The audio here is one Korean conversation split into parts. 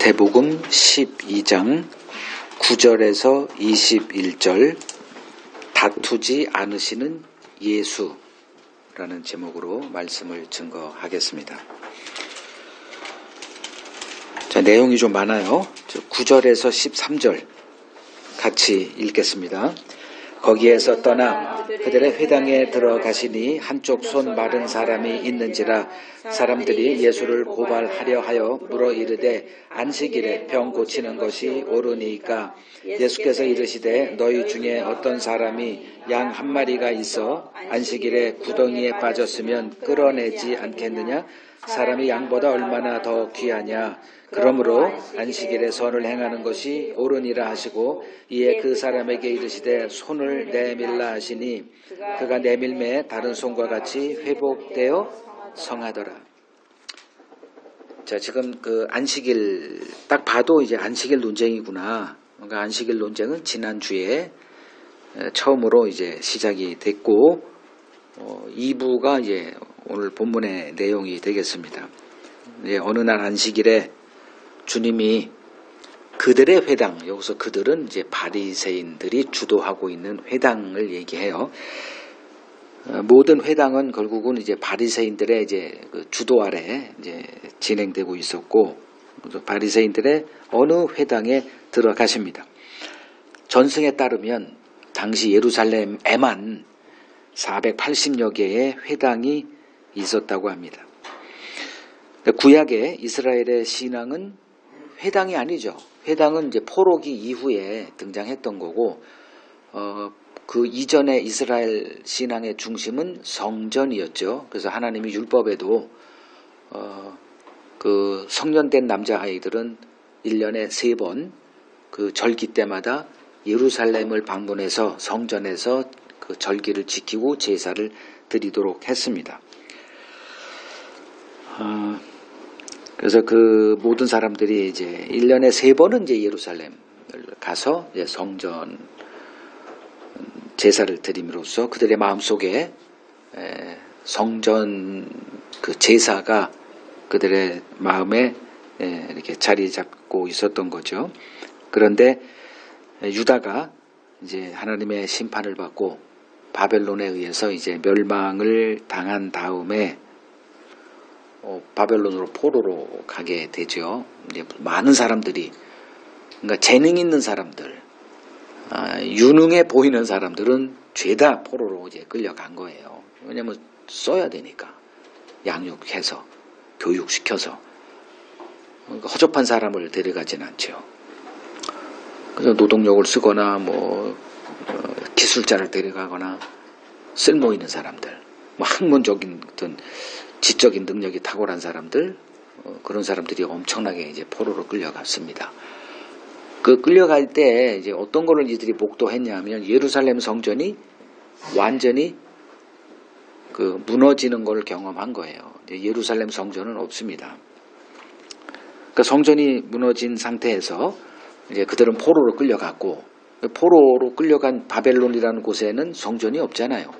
마태복음 12장 9절에서 21절 다투지 않으시는 예수라는 제목으로 말씀을 증거하겠습니다. 자, 내용이 좀 많아요. 9절에서 13절 같이 읽겠습니다. 거기에서 떠나 그들의 회당에 들어가시니 한쪽 손 마른 사람이 있는지라 사람들이 예수를 고발하려 하여 물어 이르되 안식일에 병 고치는 것이 옳으니까 예수께서 이르시되 너희 중에 어떤 사람이 양 한 마리가 있어 안식일에 구덩이에 빠졌으면 끌어내지 않겠느냐? 사람이 양보다 얼마나 더 귀하냐? 그러므로 안식일에 선을 행하는 것이 옳으니라 하시고 이에 그 사람에게 이르시되 손을 내밀라 하시니 그가 내밀매 다른 손과 같이 회복되어 성하더라. 자, 지금 그 안식일 딱 봐도 이제 안식일 논쟁이구나. 그러니까 안식일 논쟁은 지난주에 처음으로 이제 시작이 됐고 2부가 이제 오늘 본문의 내용이 되겠습니다. 이제 어느 날 안식일에 주님이 그들의 회당, 여기서 그들은 이제 바리새인들이 주도하고 있는 회당을 얘기해요. 모든 회당은 결국은 이제 바리새인들의 이제 그 주도 아래 이제 진행되고 있었고, 바리새인들의 어느 회당에 들어가십니다. 전승에 따르면 당시 예루살렘에만 480여 개의 회당이 있었다고 합니다. 구약의 이스라엘의 신앙은 회당이 아니죠. 회당은 이제 포로기 이후에 등장했던 거고, 그 이전의 이스라엘 신앙의 중심은 성전이었죠. 그래서 하나님이 율법에도 그 성년된 남자아이들은 1년에 3번 그 절기 때마다 예루살렘을 방문해서 성전에서 그 절기를 지키고 제사를 드리도록 했습니다. 그래서 그 모든 사람들이 이제 1년에 3번은 이제 예루살렘을 가서 이제 성전 제사를 드림으로써 그들의 마음속에 성전 그 제사가 그들의 마음에 이렇게 자리 잡고 있었던 거죠. 그런데 유다가 이제 하나님의 심판을 받고 바벨론에 의해서 이제 멸망을 당한 다음에 바벨론으로 포로로 가게 되죠. 이제 많은 사람들이, 그러니까 재능 있는 사람들, 유능해 보이는 사람들은 죄다 포로로 이제 끌려간 거예요. 왜냐하면 써야 되니까, 양육해서 교육시켜서. 그러니까 허접한 사람을 데려가진 않죠. 그래서 노동력을 쓰거나 뭐 기술자를 데려가거나 쓸모 있는 사람들, 뭐 학문적인 어떤 지적인 능력이 탁월한 사람들, 그런 사람들이 엄청나게 이제 포로로 끌려갔습니다. 그 끌려갈 때 이제 어떤 거를 이들이 목도했냐면 예루살렘 성전이 완전히 그 무너지는 걸 경험한 거예요. 예루살렘 성전은 없습니다. 그러니까 성전이 무너진 상태에서 이제 그들은 포로로 끌려갔고, 포로로 끌려간 바벨론이라는 곳에는 성전이 없잖아요.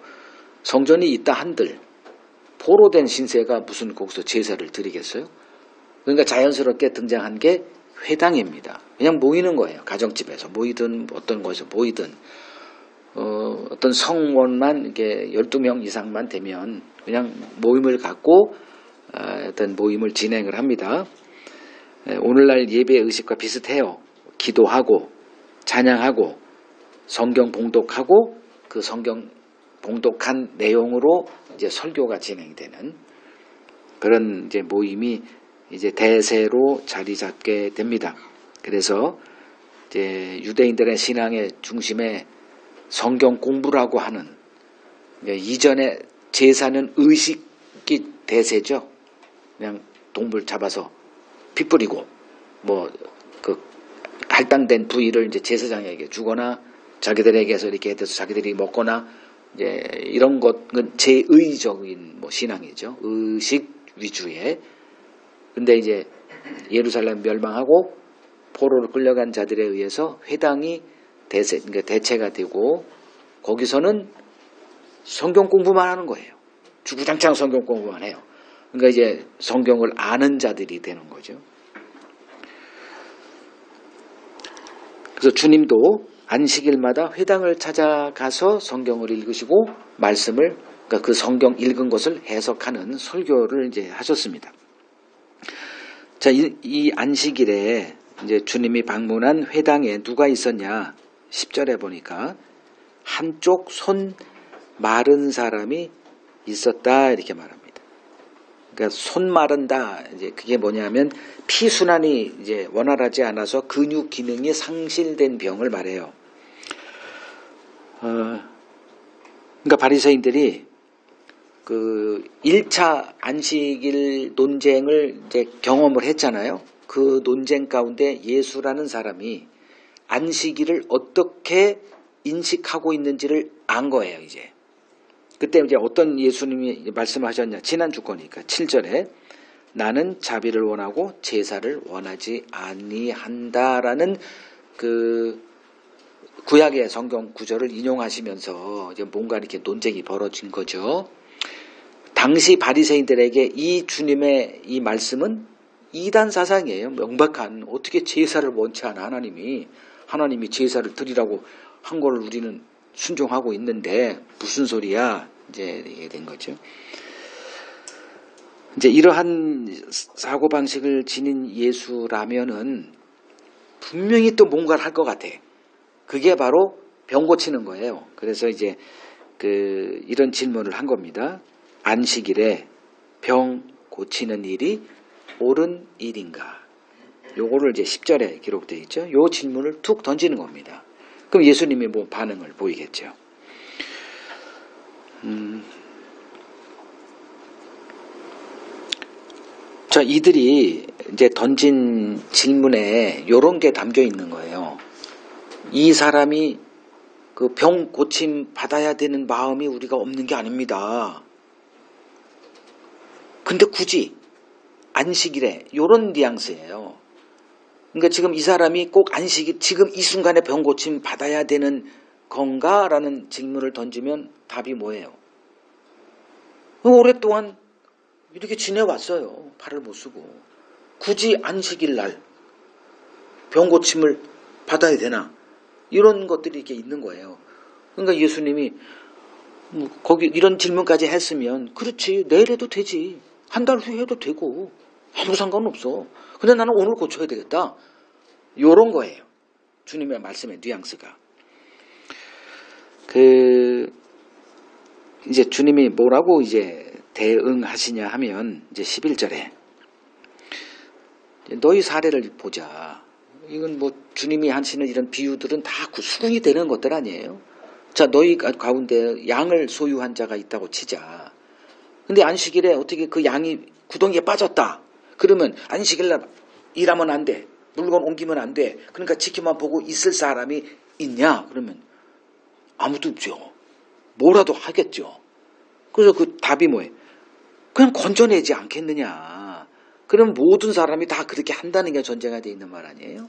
성전이 있다 한들 포로된 신세가 무슨 거기서 제사를 드리겠어요? 그러니까 자연스럽게 등장한 게 회당입니다. 그냥 모이는 거예요. 가정집에서 모이든 어떤 곳에서 모이든 어떤 성원만 이렇게 12명 이상만 되면 그냥 모임을 갖고 어떤 모임을 진행을 합니다. 오늘날 예배 의식과 비슷해요. 기도하고 찬양하고 성경 봉독하고 그 성경 봉독한 내용으로 이제 설교가 진행되는 그런 이제 모임이 이제 대세로 자리 잡게 됩니다. 그래서 이제 유대인들의 신앙의 중심에 성경 공부라고 하는, 이전에 제사는 의식이 대세죠. 그냥 동물 잡아서 피 뿌리고 뭐 그 할당된 부위를 이제 제사장에게 주거나 자기들에게서 이렇게 해서 자기들이 먹거나 이제 이런 것은 제의적인 뭐 신앙이죠. 의식 위주의. 근데 이제 예루살렘 멸망하고 포로로 끌려간 자들에 의해서 회당이 그러니까 대체가 되고 거기서는 성경 공부만 하는 거예요. 주구장창 성경 공부만 해요. 그러니까 이제 성경을 아는 자들이 되는 거죠. 그래서 주님도 안식일마다 회당을 찾아가서 성경을 읽으시고 말씀을, 그러니까 그 성경 읽은 것을 해석하는 설교를 이제 하셨습니다. 자, 이 안식일에 이제 주님이 방문한 회당에 누가 있었냐? 10절에 보니까 한쪽 손 마른 사람이 있었다 이렇게 말합니다. 그러니까 손 마른다, 이제 그게 뭐냐면 피순환이 이제 원활하지 않아서 근육 기능이 상실된 병을 말해요. 그러니까 바리새인들이 그 1차 안식일 논쟁을 이제 경험을 했잖아요. 그 논쟁 가운데 예수라는 사람이 안식일을 어떻게 인식하고 있는지를 안 거예요, 이제. 그때 이제 어떤 예수님이 말씀하셨냐. 지난주 거니까 7절에 나는 자비를 원하고 제사를 원하지 아니한다라는 그 구약의 성경 구절을 인용하시면서 이제 뭔가 이렇게 논쟁이 벌어진 거죠. 당시 바리새인들에게 이 주님의 이 말씀은 이단 사상이에요. 명백한, 어떻게 제사를 원치 않아 하나님이 제사를 드리라고 한 걸 우리는 순종하고 있는데 무슨 소리야? 이제 이게 된 거죠. 이제 이러한 사고방식을 지닌 예수라면은 분명히 또 뭔가를 할 것 같아. 그게 바로 병 고치는 거예요. 그래서 이제 이런 질문을 한 겁니다. 안식일에 병 고치는 일이 옳은 일인가? 요거를 이제 10절에 기록되어 있죠. 요 질문을 툭 던지는 겁니다. 그럼 예수님이 뭐 반응을 보이겠죠. 자, 이들이 이제 던진 질문에 요런 게 담겨 있는 거예요. 이 사람이 그 병 고침 받아야 되는 마음이 우리가 없는 게 아닙니다. 근데 굳이 안식일에 요런 뉘앙스예요. 그러니까 지금 이 사람이 꼭 안식일, 지금 이 순간에 병 고침 받아야 되는 건가? 라는 질문을 던지면 답이 뭐예요? 오랫동안 이렇게 지내왔어요. 팔을 못 쓰고. 굳이 안식일 날 병 고침을 받아야 되나? 이런 것들이 이렇게 있는 거예요. 그러니까 예수님이 거기 이런 질문까지 했으면 그렇지, 내일 해도 되지. 한 달 후에 해도 되고 아무 상관없어. 근데 나는 오늘 고쳐야 되겠다. 요런 거예요. 주님의 말씀의 뉘앙스가. 이제 주님이 뭐라고 이제 대응하시냐 하면 이제 11절에 너희 사례를 보자. 이건 뭐 주님이 하시는 이런 비유들은 다 수긍이 되는 것들 아니에요. 자, 너희 가운데 양을 소유한 자가 있다고 치자. 근데 안식일에 어떻게 그 양이 구덩이에 빠졌다. 그러면 안식일날 일하면 안 돼. 물건 옮기면 안 돼. 그러니까 지켜만 보고 있을 사람이 있냐? 그러면 아무도 없죠. 뭐라도 하겠죠. 그래서 그 답이 뭐예요? 그냥 건져내지 않겠느냐. 그럼 모든 사람이 다 그렇게 한다는 게 전제가 되어 있는 말 아니에요?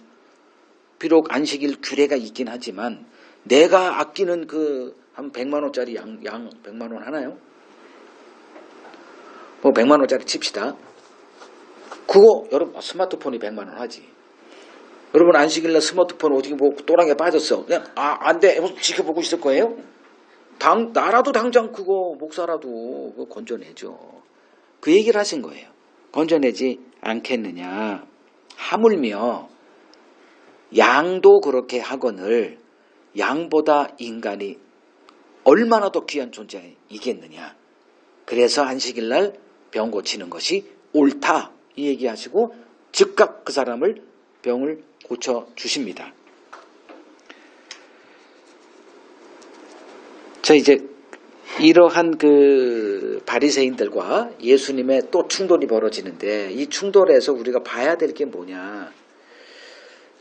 비록 안식일 규례가 있긴 하지만 내가 아끼는 한 100만 원짜리 양 100만 원 하나요? 뭐 100만 원짜리 칩시다. 그거 여러분 스마트폰이 100만 원 하지. 여러분 안식일날 스마트폰 어떻게 뭐 또랑에 빠졌어. 그냥 안 돼. 지켜보고 있을 거예요? 나라도 당장 그거 목사라도 그거 건져내죠. 그 얘기를 하신 거예요. 건져내지 않겠느냐. 하물며 양도 그렇게 하거늘 양보다 인간이 얼마나 더 귀한 존재이겠느냐. 그래서 안식일날 병 고치는 것이 옳다. 이 얘기하시고 즉각 그 사람을 병을 고쳐주십니다. 자, 이제 이러한 바리새인들과 예수님의 또 충돌이 벌어지는데 이 충돌에서 우리가 봐야 될 게 뭐냐.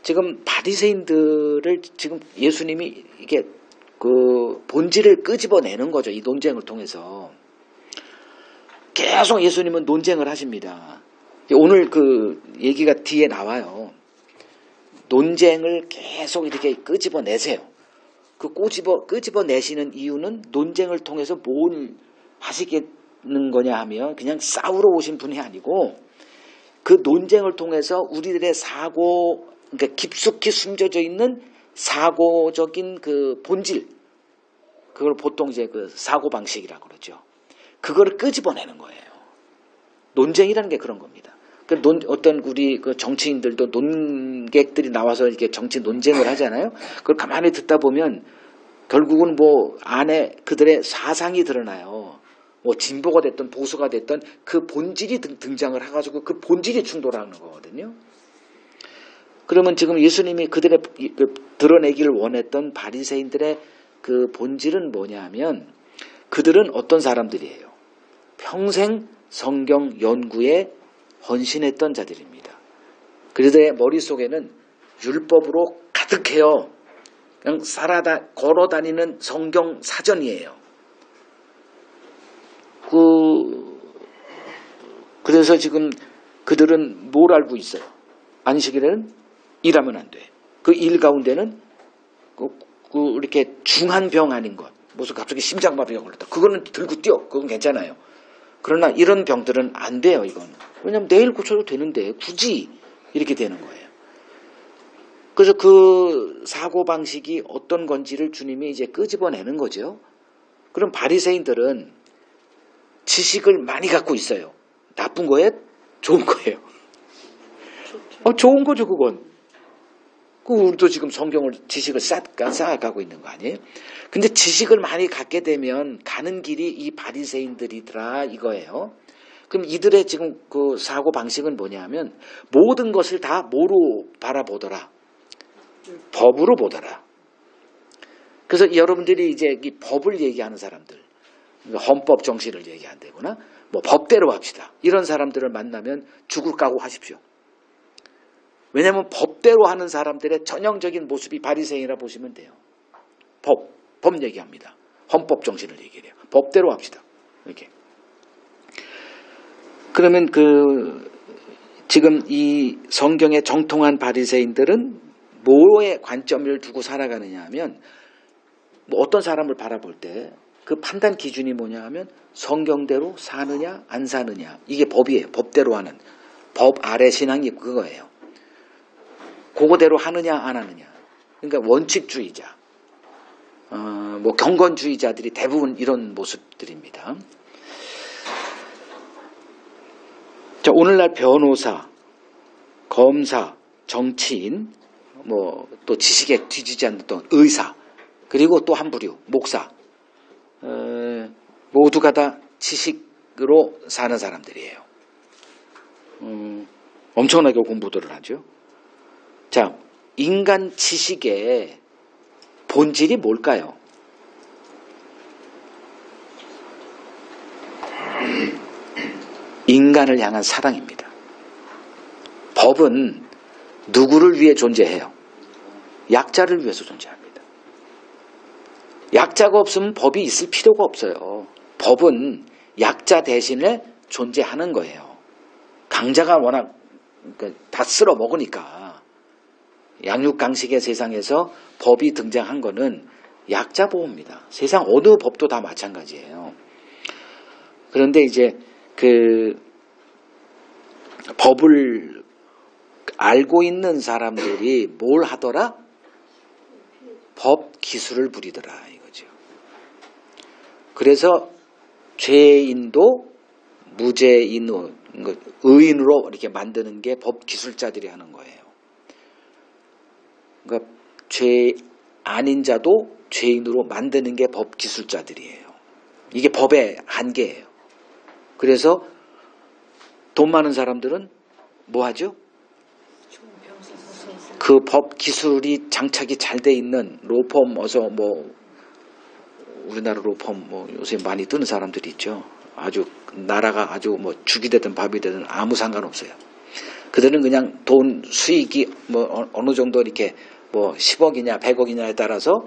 지금 바리새인들을 지금 예수님이 이게 본질을 끄집어내는 거죠. 이 논쟁을 통해서. 계속 예수님은 논쟁을 하십니다. 오늘 얘기가 뒤에 나와요. 논쟁을 계속 이렇게 끄집어내세요. 끄집어내시는 이유는 논쟁을 통해서 뭘 하시겠는 거냐 하면 그냥 싸우러 오신 분이 아니고 그 논쟁을 통해서 우리들의 사고, 그러니까 깊숙이 숨겨져 있는 사고적인 그 본질, 그걸 보통 이제 그 사고 방식이라고 그러죠. 그거를 끄집어내는 거예요. 논쟁이라는 게 그런 겁니다. 어떤 우리 그 정치인들도 논객들이 나와서 이렇게 정치 논쟁을 하잖아요. 그걸 가만히 듣다 보면 결국은 뭐 안에 그들의 사상이 드러나요. 뭐 진보가 됐든 보수가 됐든 그 본질이 등장을 해가지고 그 본질이 충돌하는 거거든요. 그러면 지금 예수님이 그들의 드러내기를 원했던 바리새인들의 그 본질은 뭐냐면 그들은 어떤 사람들이에요? 평생 성경 연구에 헌신했던 자들입니다. 그들의 머릿속에는 율법으로 가득해요. 그냥 걸어다니는 성경 사전이에요. 그래서 지금 그들은 뭘 알고 있어요? 안식일에는 일하면 안 돼. 그 일 가운데는 이렇게 중한 병 아닌 것, 무슨 갑자기 심장마비가 걸렸다. 그거는 들고 뛰어. 그건 괜찮아요. 그러나 이런 병들은 안 돼요, 이건. 왜냐면 내일 고쳐도 되는데 굳이 이렇게 되는 거예요. 그래서 그 사고방식이 어떤 건지를 주님이 이제 끄집어내는 거죠. 그럼 바리새인들은 지식을 많이 갖고 있어요. 나쁜 거예요? 좋은 거예요? 좋은 거죠, 그건. 우리도 지금 성경을 지식을 쌓아가고 있는 거 아니에요? 근데 지식을 많이 갖게 되면 가는 길이 이 바리새인들이더라 이거예요. 그럼 이들의 지금 그 사고 방식은 뭐냐면 모든 것을 다 뭐로 바라보더라? 법으로 보더라. 그래서 여러분들이 이제 이 법을 얘기하는 사람들, 헌법 정신을 얘기한다거나 뭐 법대로 합시다. 이런 사람들을 만나면 죽을 각오 하십시오. 왜냐하면 법대로 하는 사람들의 전형적인 모습이 바리새인이라 보시면 돼요. 법 얘기합니다. 헌법 정신을 얘기해요. 법대로 합시다. 이렇게. 그러면 지금 이 성경에 정통한 바리새인들은 뭐에 관점을 두고 살아가느냐 하면 뭐 어떤 사람을 바라볼 때 그 판단 기준이 뭐냐 하면 성경대로 사느냐 안 사느냐. 이게 법이에요. 법대로 하는. 법 아래 신앙이 그거예요. 그거대로 하느냐 안 하느냐. 그러니까 원칙주의자, 뭐 경건주의자들이 대부분 이런 모습들입니다. 자, 오늘날 변호사, 검사, 정치인, 뭐 또 지식에 뒤지지 않는 또 의사, 그리고 또 한 부류 목사, 모두가 다 지식으로 사는 사람들이에요. 엄청나게 공부들을 하죠. 자, 인간 지식의 본질이 뭘까요? 인간을 향한 사랑입니다. 법은 누구를 위해 존재해요? 약자를 위해서 존재합니다. 약자가 없으면 법이 있을 필요가 없어요. 법은 약자 대신에 존재하는 거예요. 강자가 워낙 다 쓸어 먹으니까. 양육강식의 세상에서 법이 등장한 거는 약자 보호입니다. 세상 어느 법도 다 마찬가지예요. 그런데 이제 그 법을 알고 있는 사람들이 뭘 하더라? 법 기술을 부리더라 이거죠. 그래서 죄인도 무죄인으로, 의인으로 이렇게 만드는 게 법 기술자들이 하는 거예요. 그러니까 죄 아닌 자도 죄인으로 만드는 게 법 기술자들이에요. 이게 법의 한계예요. 그래서 돈 많은 사람들은 뭐 하죠? 그 법 기술이 장착이 잘 돼 있는 로펌, 어서 뭐 우리나라 로펌 뭐 요새 많이 뜨는 사람들이 있죠. 아주 나라가 아주 뭐 죽이 되든 밥이 되든 아무 상관없어요. 그들은 그냥 돈 수익이 뭐 어느 정도 이렇게 뭐 10억이냐 100억이냐에 따라서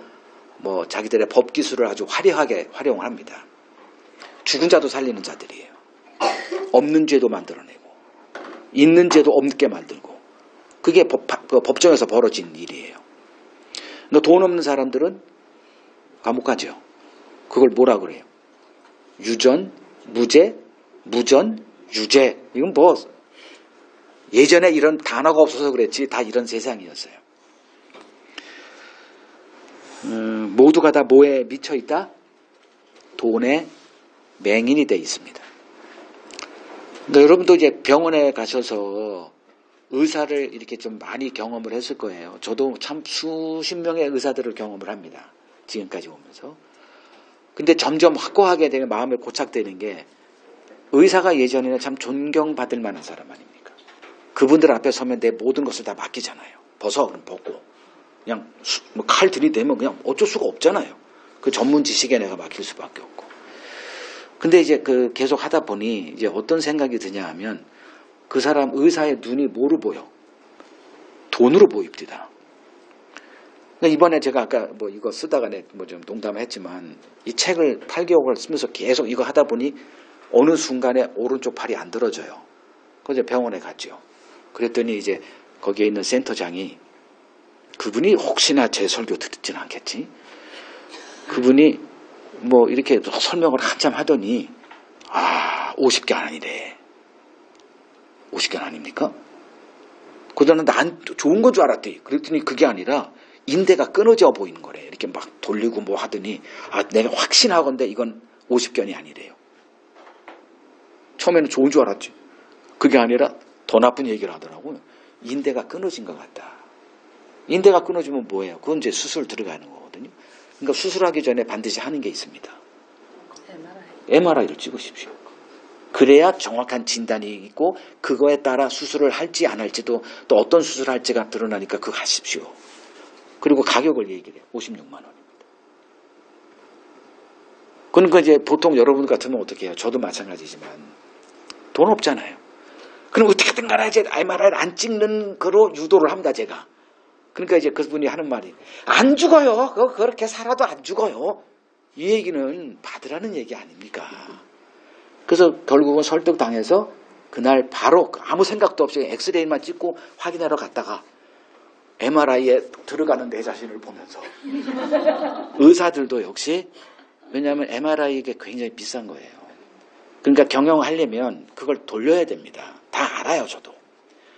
뭐 자기들의 법 기술을 아주 화려하게 활용을 합니다. 죽은 자도 살리는 자들이에요. 없는 죄도 만들어내고 있는 죄도 없게 만들고 그게 법정에서 벌어진 일이에요. 그러니까 돈 없는 사람들은 감옥 가죠. 그걸 뭐라 그래요? 유전, 무죄, 무전, 유죄. 이건 뭐 예전에 이런 단어가 없어서 그랬지 다 이런 세상이었어요. 모두가 다 뭐에 미쳐 있다? 돈에 맹인이 돼 있습니다. 그러니까 여러분도 이제 병원에 가셔서 의사를 이렇게 좀 많이 경험을 했을 거예요. 저도 참 수십 명의 의사들을 경험을 합니다. 지금까지 오면서. 근데 점점 확고하게 되면 마음에 고착되는 게 의사가 예전에는 참 존경받을 만한 사람 아닙니까? 그분들 앞에 서면 내 모든 것을 다 맡기잖아요. 벗어, 그럼 벗고. 그냥 뭐 칼 들이대면 그냥 어쩔 수가 없잖아요. 그 전문 지식에 내가 맡길 수밖에 없고. 근데 이제 계속 하다 보니 이제 어떤 생각이 드냐 하면 그 사람 의사의 눈이 뭐로 보여? 돈으로 보입니다. 그러니까 이번에 제가 아까 뭐 이거 쓰다가 뭐 좀 농담을 했지만 이 책을 8개월을 쓰면서 계속 이거 하다 보니 어느 순간에 오른쪽 팔이 안 들어져요. 그래서 병원에 갔죠. 그랬더니 이제 거기에 있는 센터장이 그분이 혹시나 제 설교 듣지는 않겠지. 그분이 뭐 이렇게 설명을 한참 하더니 50견 아니래. 50견 아닙니까? 그러더니 난 좋은 건 줄 알았더니 그랬더니 그게 아니라 인대가 끊어져 보이는 거래. 이렇게 막 돌리고 뭐 하더니 내가 확신하건대 이건 50견이 아니래요. 처음에는 좋은 줄 알았지. 그게 아니라 더 나쁜 얘기를 하더라고요. 인대가 끊어진 것 같다. 인대가 끊어지면 뭐예요? 그건 이제 수술 들어가는 거거든요. 그러니까 수술하기 전에 반드시 하는 게 있습니다. MRI를 찍으십시오. 그래야 정확한 진단이 있고 그거에 따라 수술을 할지 안 할지도 또 어떤 수술을 할지가 드러나니까 그거 하십시오. 그리고 가격을 얘기를 해요. 56만 원입니다. 그러니까 이제 보통 여러분 같으면 어떻게 해요? 저도 마찬가지지만 돈 없잖아요. 그럼 어떻게든 간에 이제 MRI를 안 찍는 거로 유도를 합니다, 제가. 그러니까 이제 그분이 하는 말이 안 죽어요. 그렇게 살아도 안 죽어요. 이 얘기는 받으라는 얘기 아닙니까? 그래서 결국은 설득당해서 그날 바로 아무 생각도 없이 엑스레이만 찍고 확인하러 갔다가 MRI에 들어가는 내 자신을 보면서 의사들도 역시 왜냐하면 MRI가 굉장히 비싼 거예요. 그러니까 경영하려면 그걸 돌려야 됩니다. 다 알아요, 저도.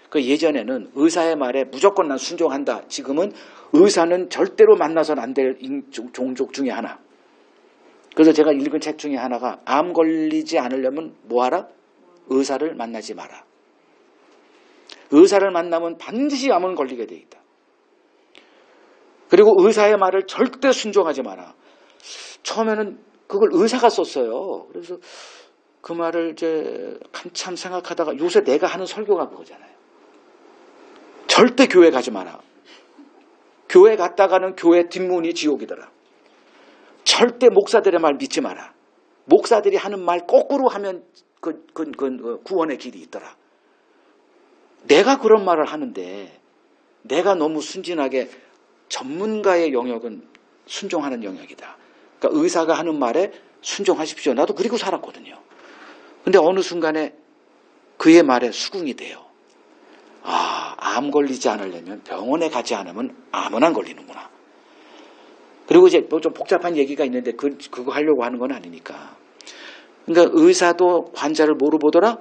그 예전에는 의사의 말에 무조건 난 순종한다. 지금은 의사는 절대로 만나서는 안 될 종족 중에 하나. 그래서 제가 읽은 책 중에 하나가 암 걸리지 않으려면 뭐하라? 의사를 만나지 마라. 의사를 만나면 반드시 암은 걸리게 돼 있다. 그리고 의사의 말을 절대 순종하지 마라. 처음에는 그걸 의사가 썼어요. 그래서 그 말을 이제 한참 생각하다가 요새 내가 하는 설교가 그거잖아요. 절대 교회 가지 마라. 교회 갔다가는 교회 뒷문이 지옥이더라. 절대 목사들의 말 믿지 마라. 목사들이 하는 말 거꾸로 하면 구원의 길이 있더라. 내가 그런 말을 하는데 내가 너무 순진하게 전문가의 영역은 순종하는 영역이다. 그러니까 의사가 하는 말에 순종하십시오. 나도 그리고 살았거든요. 근데 어느 순간에 그의 말에 수긍이 돼요. 암 걸리지 않으려면 병원에 가지 않으면 암은 안 걸리는구나. 그리고 이제 뭐 좀 복잡한 얘기가 있는데 그거 하려고 하는 건 아니니까. 그러니까 의사도 환자를 뭐로 보더라?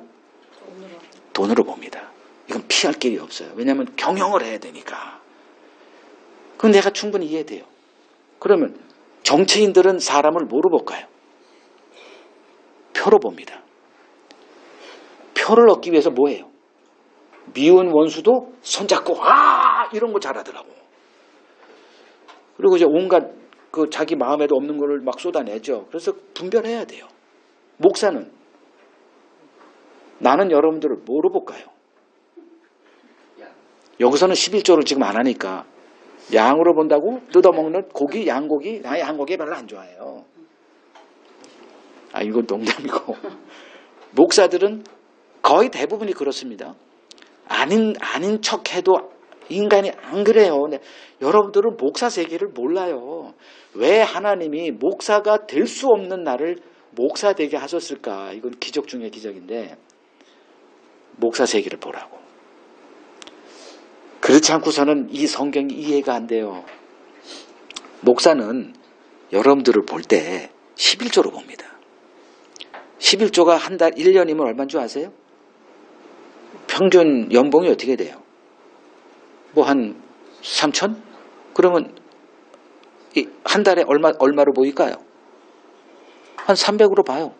돈으로 봅니다. 이건 피할 길이 없어요. 왜냐하면 경영을 해야 되니까. 그건 내가 충분히 이해돼요. 그러면 정치인들은 사람을 뭐로 볼까요? 표로 봅니다. 표를 얻기 위해서 뭐 해요? 미운 원수도 손잡고 이런 거 잘하더라고. 그리고 이제 온갖 자기 마음에도 없는 거를 막 쏟아내죠. 그래서 분별해야 돼요. 목사는 나는 여러분들을 뭐로 볼까요? 여기서는 11조를 지금 안 하니까 양으로 본다고? 뜯어먹는 고기, 양고기? 나 양고기 별로 안 좋아해요. 이건 농담이고. 목사들은 거의 대부분이 그렇습니다. 아닌 척해도 인간이 안 그래요. 근데 여러분들은 목사 세계를 몰라요. 왜 하나님이 목사가 될 수 없는 나를 목사 되게 하셨을까? 이건 기적 중의 기적인데 목사 세계를 보라고. 그렇지 않고서는 이 성경이 이해가 안 돼요. 목사는 여러분들을 볼 때 11조로 봅니다. 11조가 한 달 1년이면 얼마인 줄 아세요? 평균 연봉이 어떻게 돼요? 뭐 한 3천? 그러면 한 달에 얼마로 보일까요? 한 300으로 봐요.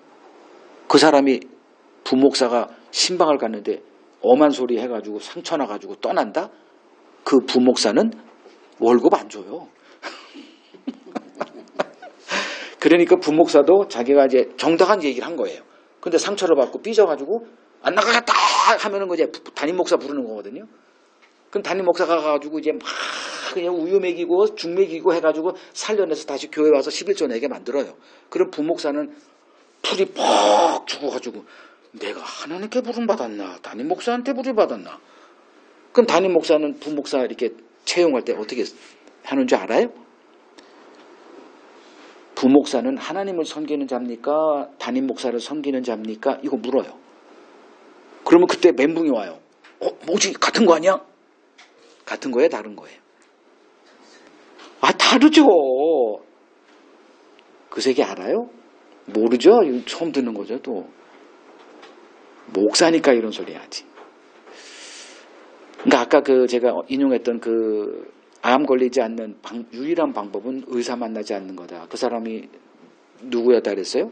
그 사람이 부목사가 신방을 갔는데 엄한 소리 해가지고 상처 나가지고 떠난다? 그 부목사는 월급 안 줘요. 그러니까 부목사도 자기가 이제 정당한 얘기를 한 거예요. 근데 상처를 받고 삐져가지고 안 나가겠다 하면은 이제 담임 목사 부르는 거거든요. 그럼 담임 목사가 가가지고 이제 막 그냥 우유 먹이고 죽 먹이고 해가지고 살려내서 다시 교회 와서 11조 내게 만들어요. 그럼 부목사는 풀이 퍽 죽어가지고 내가 하나님께 부름받았나 담임 목사한테 부름받았나. 그럼 담임 목사는 부목사 이렇게 채용할 때 어떻게 하는 줄 알아요? 부목사는 하나님을 섬기는 자입니까? 담임 목사를 섬기는 자입니까? 이거 물어요. 그러면 그때 멘붕이 와요. 뭐지? 같은 거 아니야? 같은 거예요? 다른 거예요? 다르죠. 그 세계 알아요? 모르죠? 이거 처음 듣는 거죠, 또. 목사니까 이런 소리 하지. 그러니까 아까 제가 인용했던 암 걸리지 않는 유일한 방법은 의사 만나지 않는 거다. 그 사람이 누구였다 그랬어요?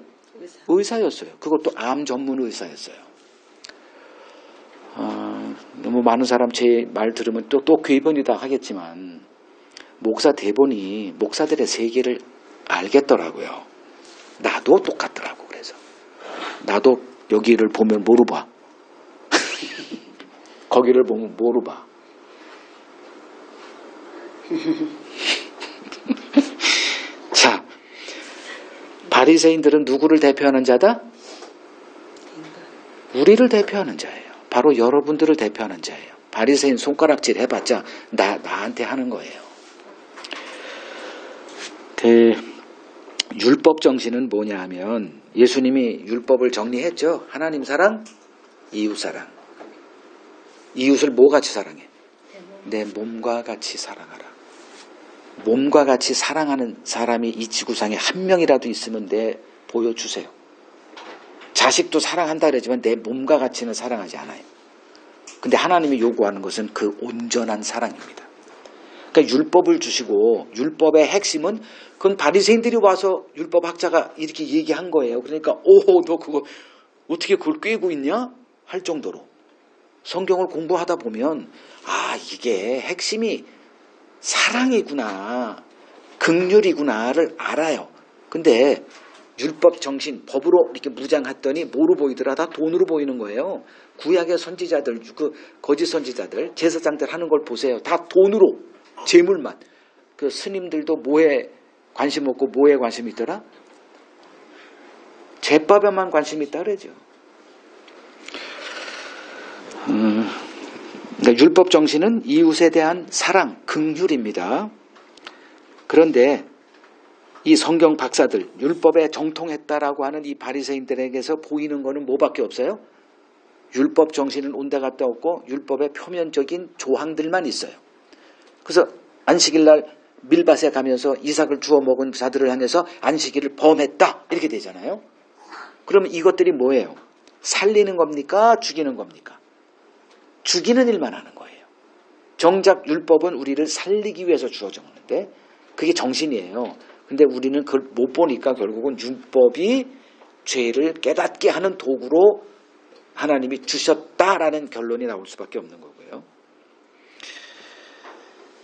의사였어요. 그것도 암 전문 의사였어요. 너무 많은 사람 제 말 들으면 또 괴변이다 하겠지만 목사 대본이 목사들의 세계를 알겠더라고요. 나도 똑같더라고. 그래서 나도 여기를 보면 뭐로 봐? 거기를 보면 뭐로 봐? 자, 바리새인들은 누구를 대표하는 자다? 우리를 대표하는 자예요. 바로 여러분들을 대표하는 자예요. 바리새인 손가락질 해봤자 나한테 하는 거예요. 율법 정신은 뭐냐 하면 예수님이 율법을 정리했죠. 하나님 사랑, 이웃 사랑. 이웃을 뭐 같이 사랑해? 내 몸과 같이 사랑하라. 몸과 같이 사랑하는 사람이 이 지구상에 한 명이라도 있으면 보여주세요. 자식도 사랑한다 그러지만 내 몸과 같이는 사랑하지 않아요. 근데 하나님이 요구하는 것은 그 온전한 사랑입니다. 그러니까 율법을 주시고 율법의 핵심은 그건 바리새인들이 와서 율법 학자가 이렇게 얘기한 거예요. 그러니까 너 그거 어떻게 그걸 꿰고 있냐? 할 정도로 성경을 공부하다 보면 이게 핵심이 사랑이구나, 긍휼이구나를 알아요. 근데 율법 정신, 법으로 이렇게 무장했더니 뭐로 보이더라? 다 돈으로 보이는 거예요. 구약의 선지자들, 거짓 선지자들, 제사장들 하는 걸 보세요. 다 돈으로, 재물만. 그 스님들도 뭐에 관심 없고 뭐에 관심 있더라? 제밥에만 관심 있다 그러죠. 그러니까 율법 정신은 이웃에 대한 사랑, 긍휼입니다. 그런데 이 성경 박사들, 율법에 정통했다라고 하는 이 바리새인들에게서 보이는 거는 뭐밖에 없어요? 율법 정신은 온데갔다 없고 율법의 표면적인 조항들만 있어요. 그래서 안식일 날 밀밭에 가면서 이삭을 주워 먹은 자들을 향해서 안식일을 범했다 이렇게 되잖아요. 그러면 이것들이 뭐예요? 살리는 겁니까? 죽이는 겁니까? 죽이는 일만 하는 거예요. 정작 율법은 우리를 살리기 위해서 주어졌는데 그게 정신이에요. 근데 우리는 그걸 못 보니까 결국은 율법이 죄를 깨닫게 하는 도구로 하나님이 주셨다라는 결론이 나올 수밖에 없는 거고요.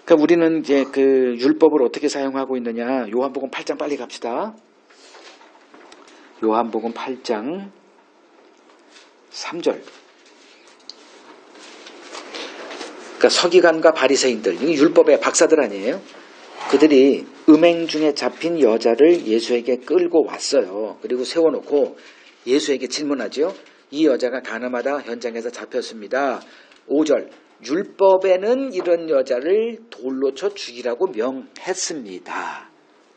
그러니까 우리는 이제 그 율법을 어떻게 사용하고 있느냐? 요한복음 8장 빨리 갑시다. 요한복음 8장 3절. 그러니까 서기관과 바리새인들, 율법의 박사들 아니에요? 그들이 음행 중에 잡힌 여자를 예수에게 끌고 왔어요. 그리고 세워놓고 예수에게 질문하죠. 이 여자가 가늠하다 현장에서 잡혔습니다. 5절. 율법에는 이런 여자를 돌로 쳐 죽이라고 명했습니다.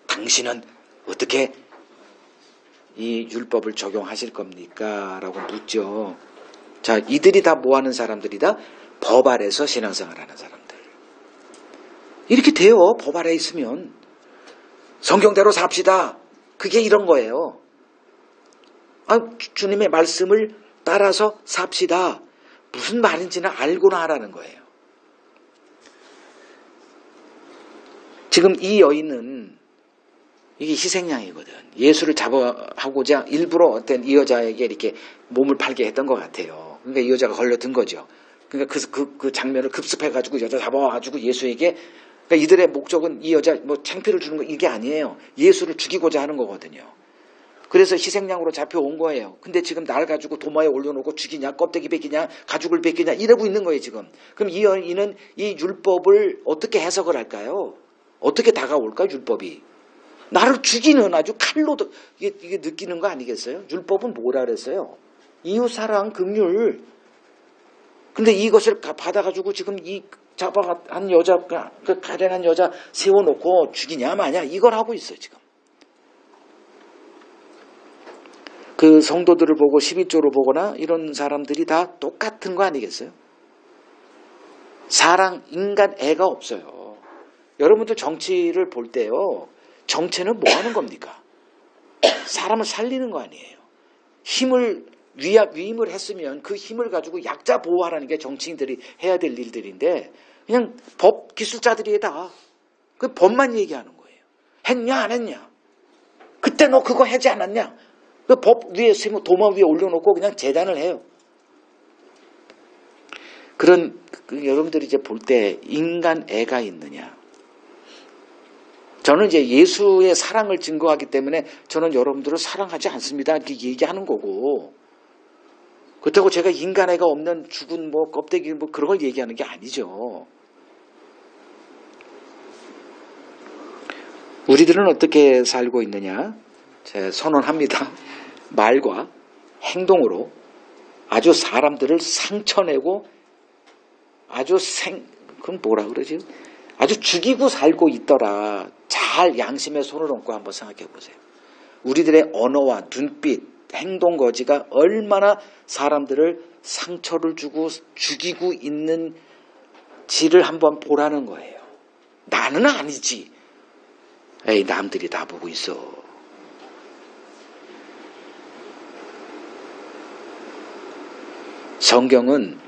당신은 어떻게 이 율법을 적용하실 겁니까? 라고 묻죠. 자, 이들이 다 뭐 하는 사람들이다? 법 아래서 신앙생활하는 사람들. 이렇게 돼요. 법 아래에 있으면. 성경대로 삽시다. 그게 이런 거예요. 주님의 말씀을 따라서 삽시다. 무슨 말인지는 알고나 하라는 거예요. 지금 이 여인은 이게 희생양이거든. 예수를 잡아하고자 일부러 어떤 이 여자에게 이렇게 몸을 팔게 했던 것 같아요. 그러니까 이 여자가 걸려든 거죠. 그러니까 그 장면을 급습해가지고 여자 잡아와가지고 예수에게, 그러니까 이들의 목적은 이 여자 뭐 창피를 주는 거 이게 아니에요. 예수를 죽이고자 하는 거거든요. 그래서 희생양으로 잡혀온 거예요. 근데 지금 날 가지고 도마에 올려놓고 죽이냐, 껍데기 벗기냐, 가죽을 벗기냐 이러고 있는 거예요 지금. 그럼 이 여인은 이 율법을 어떻게 해석을 할까요? 어떻게 다가올까 율법이? 나를 죽이는 아주 칼로 이게 느끼는 거 아니겠어요? 율법은 뭐라 그랬어요? 이웃사랑, 긍휼. 근데 이것을 받아가지고 지금 이 잡아한 여자, 그 가련한 여자 세워놓고 죽이냐 마냐 이걸 하고 있어요 지금. 그 성도들을 보고 11조로 보거나 이런 사람들이 다 똑같은 거 아니겠어요? 사랑, 인간 애가 없어요. 여러분들 정치를 볼 때요. 정체는 뭐 하는 겁니까? 사람을 살리는 거 아니에요. 힘을 위임을 했으면 그 힘을 가지고 약자 보호하라는 게 정치인들이 해야 될 일들인데 그냥 법 기술자들이 다 그 법만 얘기하는 거예요. 했냐 안 했냐? 그때 너 그거 하지 않았냐? 그 법 위에 도마 위에 올려놓고 그냥 재단을 해요. 그런 여러분들이 이제 볼 때 인간 애가 있느냐? 저는 이제 예수의 사랑을 증거하기 때문에 저는 여러분들을 사랑하지 않습니다. 이렇게 얘기하는 거고. 그렇다고 제가 인간 애가 없는 죽은 뭐 껍데기 뭐 그런 걸 얘기하는 게 아니죠. 우리들은 어떻게 살고 있느냐? 제가 선언합니다. 말과 행동으로 아주 사람들을 상처내고 아주 그건 뭐라 그러지? 아주 죽이고 살고 있더라. 잘 양심의 손을 얹고 한번 생각해 보세요. 우리들의 언어와 눈빛, 행동 거지가 얼마나 사람들을 상처를 주고 죽이고 있는지를 한번 보라는 거예요. 나는 아니지. 에이, 남들이 다 보고 있어. 성경은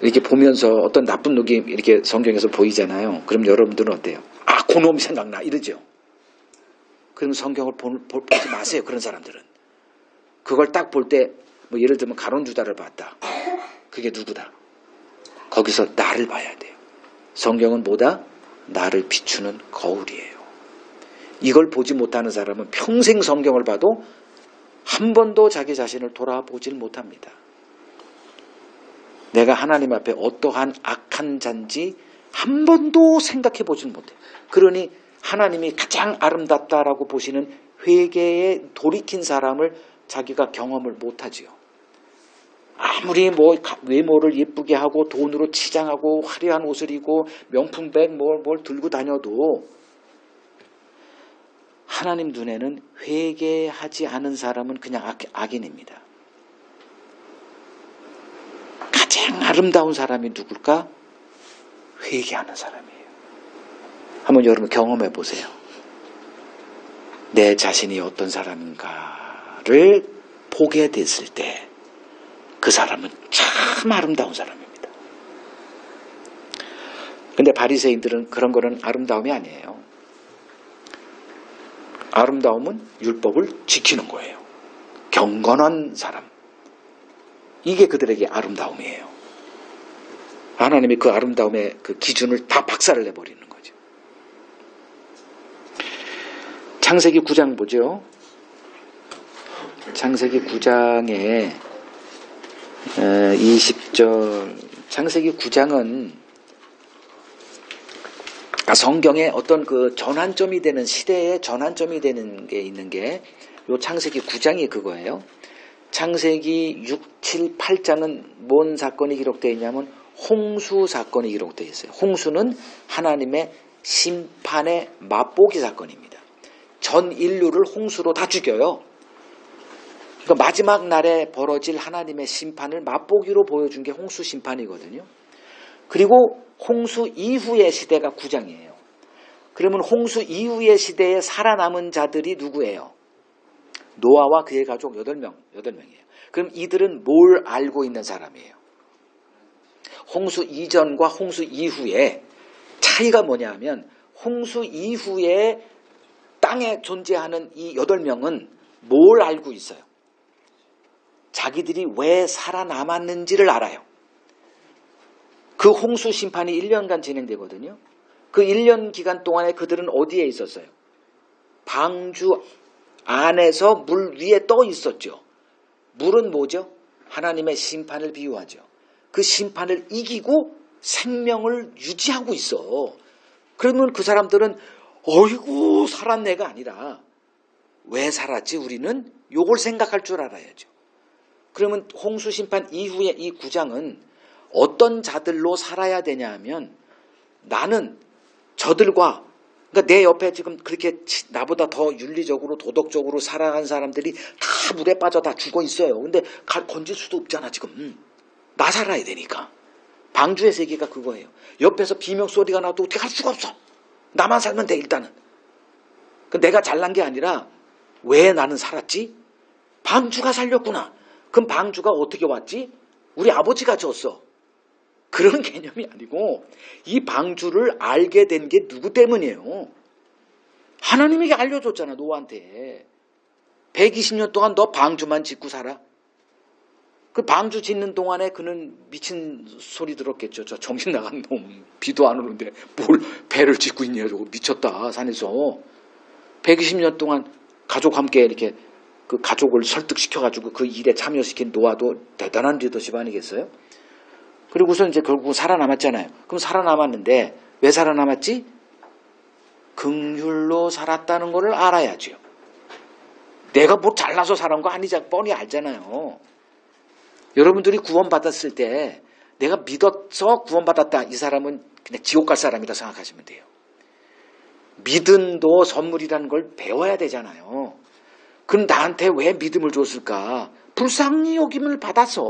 이렇게 보면서 어떤 나쁜 놈이 이렇게 성경에서 보이잖아요. 그럼 여러분들은 어때요? 아, 그놈이 생각나 이러죠. 그럼 성경을 보지 마세요. 그런 사람들은. 그걸 딱 볼 때 뭐 예를 들면 가론주다를 봤다. 그게 누구다? 거기서 나를 봐야 돼요. 성경은 뭐다? 나를 비추는 거울이에요. 이걸 보지 못하는 사람은 평생 성경을 봐도 한 번도 자기 자신을 돌아보질 못합니다. 내가 하나님 앞에 어떠한 악한 자인지 한 번도 생각해 보질 못해요. 그러니 하나님이 가장 아름답다라고 보시는 회개에 돌이킨 사람을 자기가 경험을 못하지요. 아무리 뭐 외모를 예쁘게 하고 돈으로 치장하고 화려한 옷을 입고 명품백 뭘 들고 다녀도 하나님 눈에는 회개하지 않은 사람은 그냥 악인입니다. 가장 아름다운 사람이 누굴까? 회개하는 사람이에요. 한번 여러분 경험해 보세요. 내 자신이 어떤 사람인가를 보게 됐을 때 그 사람은 참 아름다운 사람입니다. 근데 바리새인들은 그런 거는 아름다움이 아니에요. 아름다움은 율법을 지키는 거예요. 경건한 사람. 이게 그들에게 아름다움이에요. 하나님이 그 아름다움의 그 기준을 다 박살을 내버리는 거죠. 창세기 9장 보죠. 창세기 9장에 20절. 창세기 9장은 성경의 어떤 그 전환점이 되는 시대의 전환점이 되는 게 있는 게 요 창세기 9장이 그거예요. 창세기 6, 7, 8장은 뭔 사건이 기록되어 있냐면 홍수 사건이 기록되어 있어요. 홍수는 하나님의 심판의 맛보기 사건입니다. 전 인류를 홍수로 다 죽여요. 그러니까 마지막 날에 벌어질 하나님의 심판을 맛보기로 보여준 게 홍수 심판이거든요. 그리고 홍수 이후의 시대가 9장이에요. 그러면 홍수 이후의 시대에 살아남은 자들이 누구예요? 노아와 그의 가족 8명이에요. 그럼 이들은 뭘 알고 있는 사람이에요? 홍수 이전과 홍수 이후에 차이가 뭐냐 하면 홍수 이후에 땅에 존재하는 이 8명은 뭘 알고 있어요? 자기들이 왜 살아남았는지를 알아요. 그 홍수 심판이 1년간 진행되거든요. 그 1년 기간 동안에 그들은 어디에 있었어요? 방주 안에서 물 위에 떠 있었죠. 물은 뭐죠? 하나님의 심판을 비유하죠. 그 심판을 이기고 생명을 유지하고 있어. 그러면 그 사람들은 어이구 살았네가 아니라 왜 살았지 우리는? 요걸 생각할 줄 알아야죠. 그러면 홍수 심판 이후에 이 9장은 어떤 자들로 살아야 되냐 하면 나는 저들과 그러니까 내 옆에 지금 그렇게 나보다 더 윤리적으로 도덕적으로 살아간 사람들이 다 물에 빠져 다 죽어 있어요. 근데 건질 수도 없잖아 지금. 나 살아야 되니까. 방주의 세계가 그거예요. 옆에서 비명 소리가 나도 어떻게 할 수가 없어. 나만 살면 돼 일단은. 내가 잘난 게 아니라 왜 나는 살았지? 방주가 살렸구나. 그럼 방주가 어떻게 왔지? 우리 아버지가 줬어. 그런 개념이 아니고 이 방주를 알게 된 게 누구 때문이에요? 하나님에게 알려줬잖아 노아한테. 120년 동안 너 방주만 짓고 살아. 그 방주 짓는 동안에 그는 미친 소리 들었겠죠. 저 정신 나간 놈. 비도 안 오는데 뭘 배를 짓고 있냐. 저거 미쳤다 산에서. 120년 동안 가족 함께 이렇게 그 가족을 설득시켜가지고 그 일에 참여시킨 노아도 대단한 리더십 아니겠어요? 그리고서 이제 결국 살아남았잖아요. 그럼 살아남았는데 왜 살아남았지? 긍휼로 살았다는 것을 알아야죠. 내가 뭐 잘나서 살은 거 아니자 뻔히 알잖아요. 여러분들이 구원받았을 때 내가 믿어서 구원받았다. 이 사람은 그냥 지옥 갈 사람이다 생각하시면 돼요. 믿음도 선물이라는 걸 배워야 되잖아요. 그럼 나한테 왜 믿음을 줬을까? 불쌍히 여김을 받아서.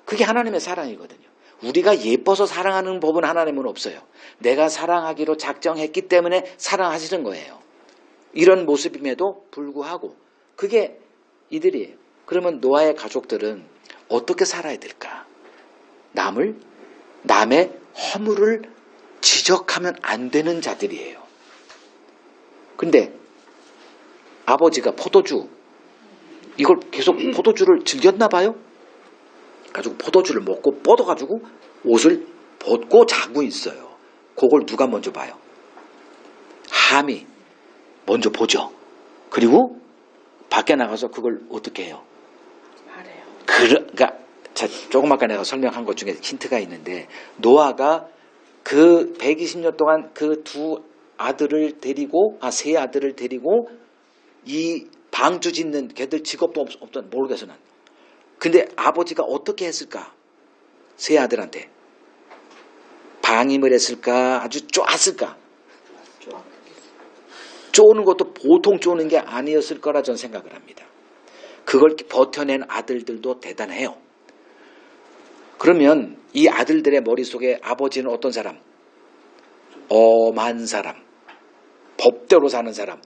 그게 하나님의 사랑이거든요. 우리가 예뻐서 사랑하는 법은 하나님은 없어요. 내가 사랑하기로 작정했기 때문에 사랑하시는 거예요. 이런 모습임에도 불구하고 그게 이들이에요. 그러면 노아의 가족들은 어떻게 살아야 될까? 남의 허물을 지적하면 안 되는 자들이에요. 근데 아버지가 포도주, 이걸 계속 포도주를 즐겼나 봐요? 가지고 포도주를 먹고 뻗어가지고 옷을 벗고 자고 있어요. 그걸 누가 먼저 봐요? 함이 먼저 보죠. 그리고 밖에 나가서 그걸 어떻게 해요? 말해요. 그러니까 조금 아까 내가 설명한 것 중에 힌트가 있는데 노아가 그 120년 동안 그 세 아들을 데리고 이 방주 짓는 걔들 직업도 없던 모르겠어 난. 근데 아버지가 어떻게 했을까? 세 아들한테 방임을 했을까? 아주 쪼았을까? 쪼는 것도 보통 쪼는 게 아니었을 거라 저는 생각을 합니다. 그걸 버텨낸 아들들도 대단해요. 그러면 이 아들들의 머릿속에 아버지는 어떤 사람? 엄한 사람. 법대로 사는 사람.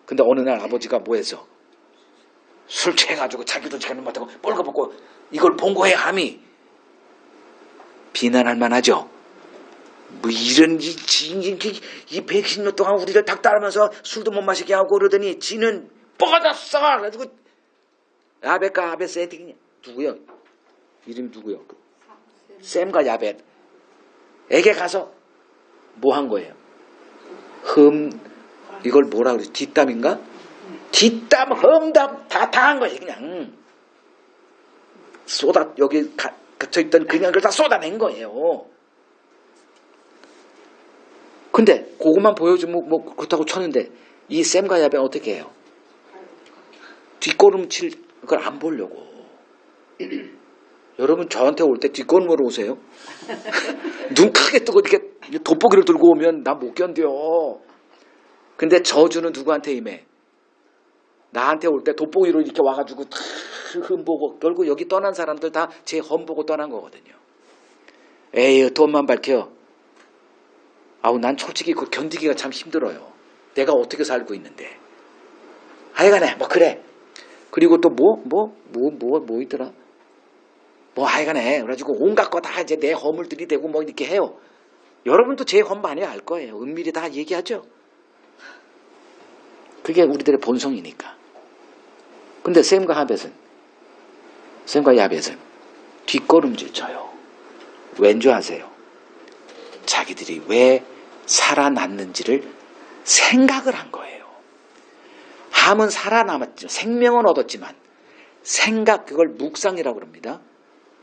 근데 어느 날 아버지가 뭐 했어? 술 취해가지고 자기도 잘못 맡고 뻘거벗고 이걸 본 거에 함이 비난할 만하죠. 뭐 이런 이 110년 동안 우리를 닥달하면서 술도 못 마시게 하고 그러더니 지는 뻗었어. 그래가지고 야벳과 아벳의 누구요? 이름이 누구요? 샘과 야벳에게 가서 뭐 한 거예요? 이걸 뭐라 그러지? 뒷담인가? 뒷담, 험담 다 한 거지 그냥. 여기 갇혀있던 그냥 걸 다 쏟아낸 거예요. 근데 그것만 보여주면 뭐 그렇다고 쳤는데 이 샘과 야벳 어떻게 해요? 뒷걸음 칠 그걸 안 보려고. 여러분 저한테 올 때 뒷걸음으로 오세요? 눈 크게 뜨고 이렇게 돋보기를 들고 오면 나 못 견뎌. 근데 저주는 누구한테 임해? 나한테 올 때 돋보기로 이렇게 와가지고 다 흠보고 결국 여기 떠난 사람들 다 제 험보고 떠난 거거든요. 에이 돈만 밝혀. 난 솔직히 그 견디기가 참 힘들어요. 내가 어떻게 살고 있는데. 하여간에 뭐 그래. 그리고 또 뭐 있더라. 뭐 하여간에 그래가지고 온갖 거 다 이제 내 허물 들이대고 뭐 이렇게 해요. 여러분도 제 험 많이 알 거예요. 은밀히 다 얘기하죠. 그게 우리들의 본성이니까. 근데 샘과 야벳은 뒷걸음질 쳐요. 왠 줄 아세요? 자기들이 왜 살아났는지를 생각을 한 거예요. 함은 살아남았죠. 생명은 얻었지만 생각, 그걸 묵상이라고 합니다.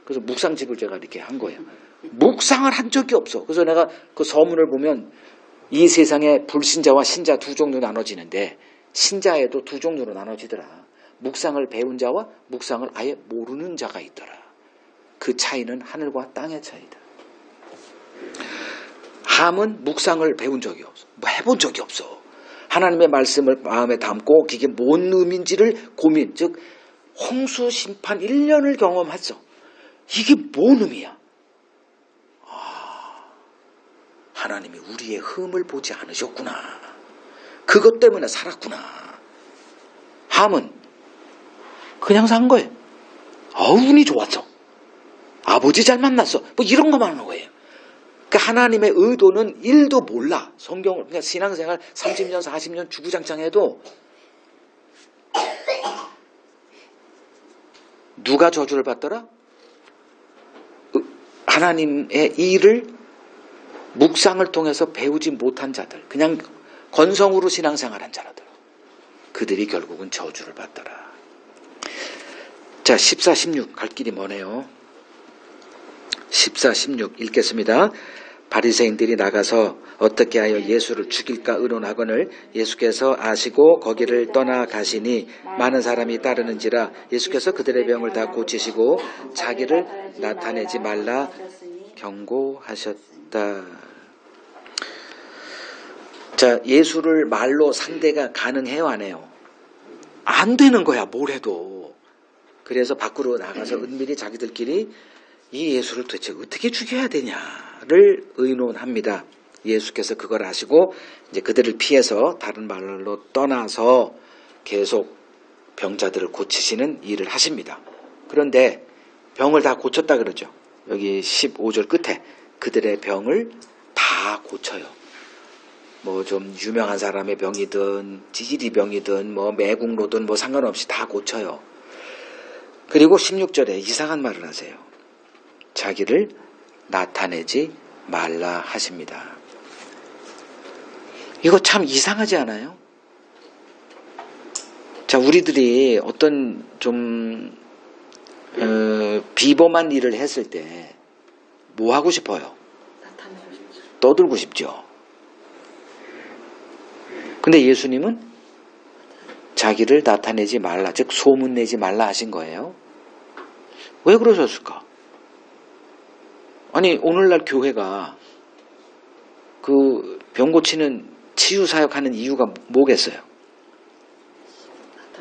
그래서 묵상집을 제가 이렇게 한 거예요. 묵상을 한 적이 없어. 그래서 내가 그 서문을 보면 이 세상에 불신자와 신자 두 종류 나눠지는데 신자에도 두 종류로 나눠지더라. 묵상을 배운 자와 묵상을 아예 모르는 자가 있더라. 그 차이는 하늘과 땅의 차이다. 함은 묵상을 배운 적이 없어. 뭐 해본 적이 없어. 하나님의 말씀을 마음에 담고 이게 뭔 의미인지를 고민, 즉 홍수 심판 1년을 경험했어. 이게 뭔 의미야? 하나님이 우리의 흠을 보지 않으셨구나. 그것 때문에 살았구나. 함은 그냥 산 거예요. 운이 좋았어. 아버지 잘 만났어. 뭐 이런 것만 하는 거예요. 그러니까 하나님의 의도는 1도 몰라. 성경을, 그러니까 신앙생활 30년, 40년 주구장창해도 누가 저주를 받더라? 하나님의 일을 묵상을 통해서 배우지 못한 자들, 그냥 건성으로 신앙생활한 자라들, 그들이 결국은 저주를 받더라. 자, 14, 16 갈 길이 머네요. 14, 16 읽겠습니다. 바리새인들이 나가서 어떻게 하여 예수를 죽일까 의논하거늘 예수께서 아시고 거기를 떠나가시니 많은 사람이 따르는지라 예수께서 그들의 병을 다 고치시고 자기를 나타내지 말라 경고하셨다. 자, 예수를 말로 상대가 가능해요, 안 해요? 안 되는 거야, 뭘 해도. 그래서 밖으로 나가서 은밀히 자기들끼리 이 예수를 도대체 어떻게 죽여야 되냐를 의논합니다. 예수께서 그걸 아시고 이제 그들을 피해서 다른 말로 떠나서 계속 병자들을 고치시는 일을 하십니다. 그런데 병을 다 고쳤다 그러죠. 여기 15절 끝에 그들의 병을 다 고쳐요. 뭐 좀 유명한 사람의 병이든 지지리 병이든 뭐 매국노든 뭐 상관없이 다 고쳐요. 그리고 16절에 이상한 말을 하세요. 자기를 나타내지 말라 하십니다. 이거 참 이상하지 않아요? 자, 우리들이 어떤 좀 비범한 일을 했을 때 뭐 하고 싶어요? 나타내고 싶죠. 떠들고 싶죠. 근데 예수님은 자기를 나타내지 말라, 즉 소문내지 말라 하신 거예요. 왜 그러셨을까? 아니, 오늘날 교회가 그 병 고치는 치유사역하는 이유가 뭐겠어요?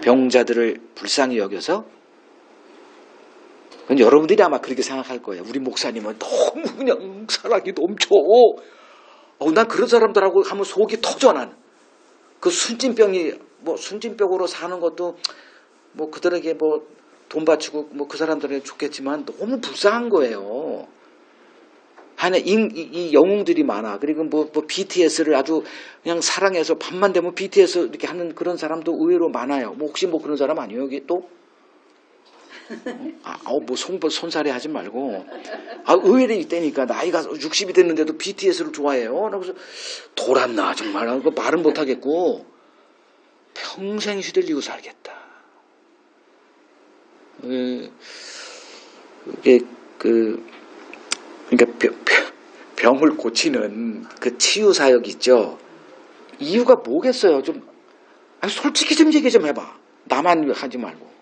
병자들을 불쌍히 여겨서? 여러분들이 아마 그렇게 생각할 거예요. 우리 목사님은 너무 그냥 사랑이 넘쳐. 난 그런 사람들하고 하면 속이 터져, 난. 그 순진병이, 뭐 순진병으로 사는 것도 뭐 그들에게 뭐 돈 바치고 뭐 그 사람들에게 좋겠지만 너무 불쌍한 거예요. 하나 이 영웅들이 많아. 그리고 뭐 BTS를 아주 그냥 사랑해서 밤만 되면 BTS 이렇게 하는 그런 사람도 의외로 많아요. 뭐 혹시 뭐 그런 사람 아니에요, 여기 또? 뭐 손살이 하지 말고. 의외로 이때니까 나이가 60이 됐는데도 BTS를 좋아해요. 그래서 돌았나 정말. 그 말은 못 하겠고 평생 휘둘리고 살겠다. 그러니까 병을 고치는 그 치유 사역 있죠. 이유가 뭐겠어요? 좀 솔직히 좀 얘기 좀 해봐. 나만 하지 말고.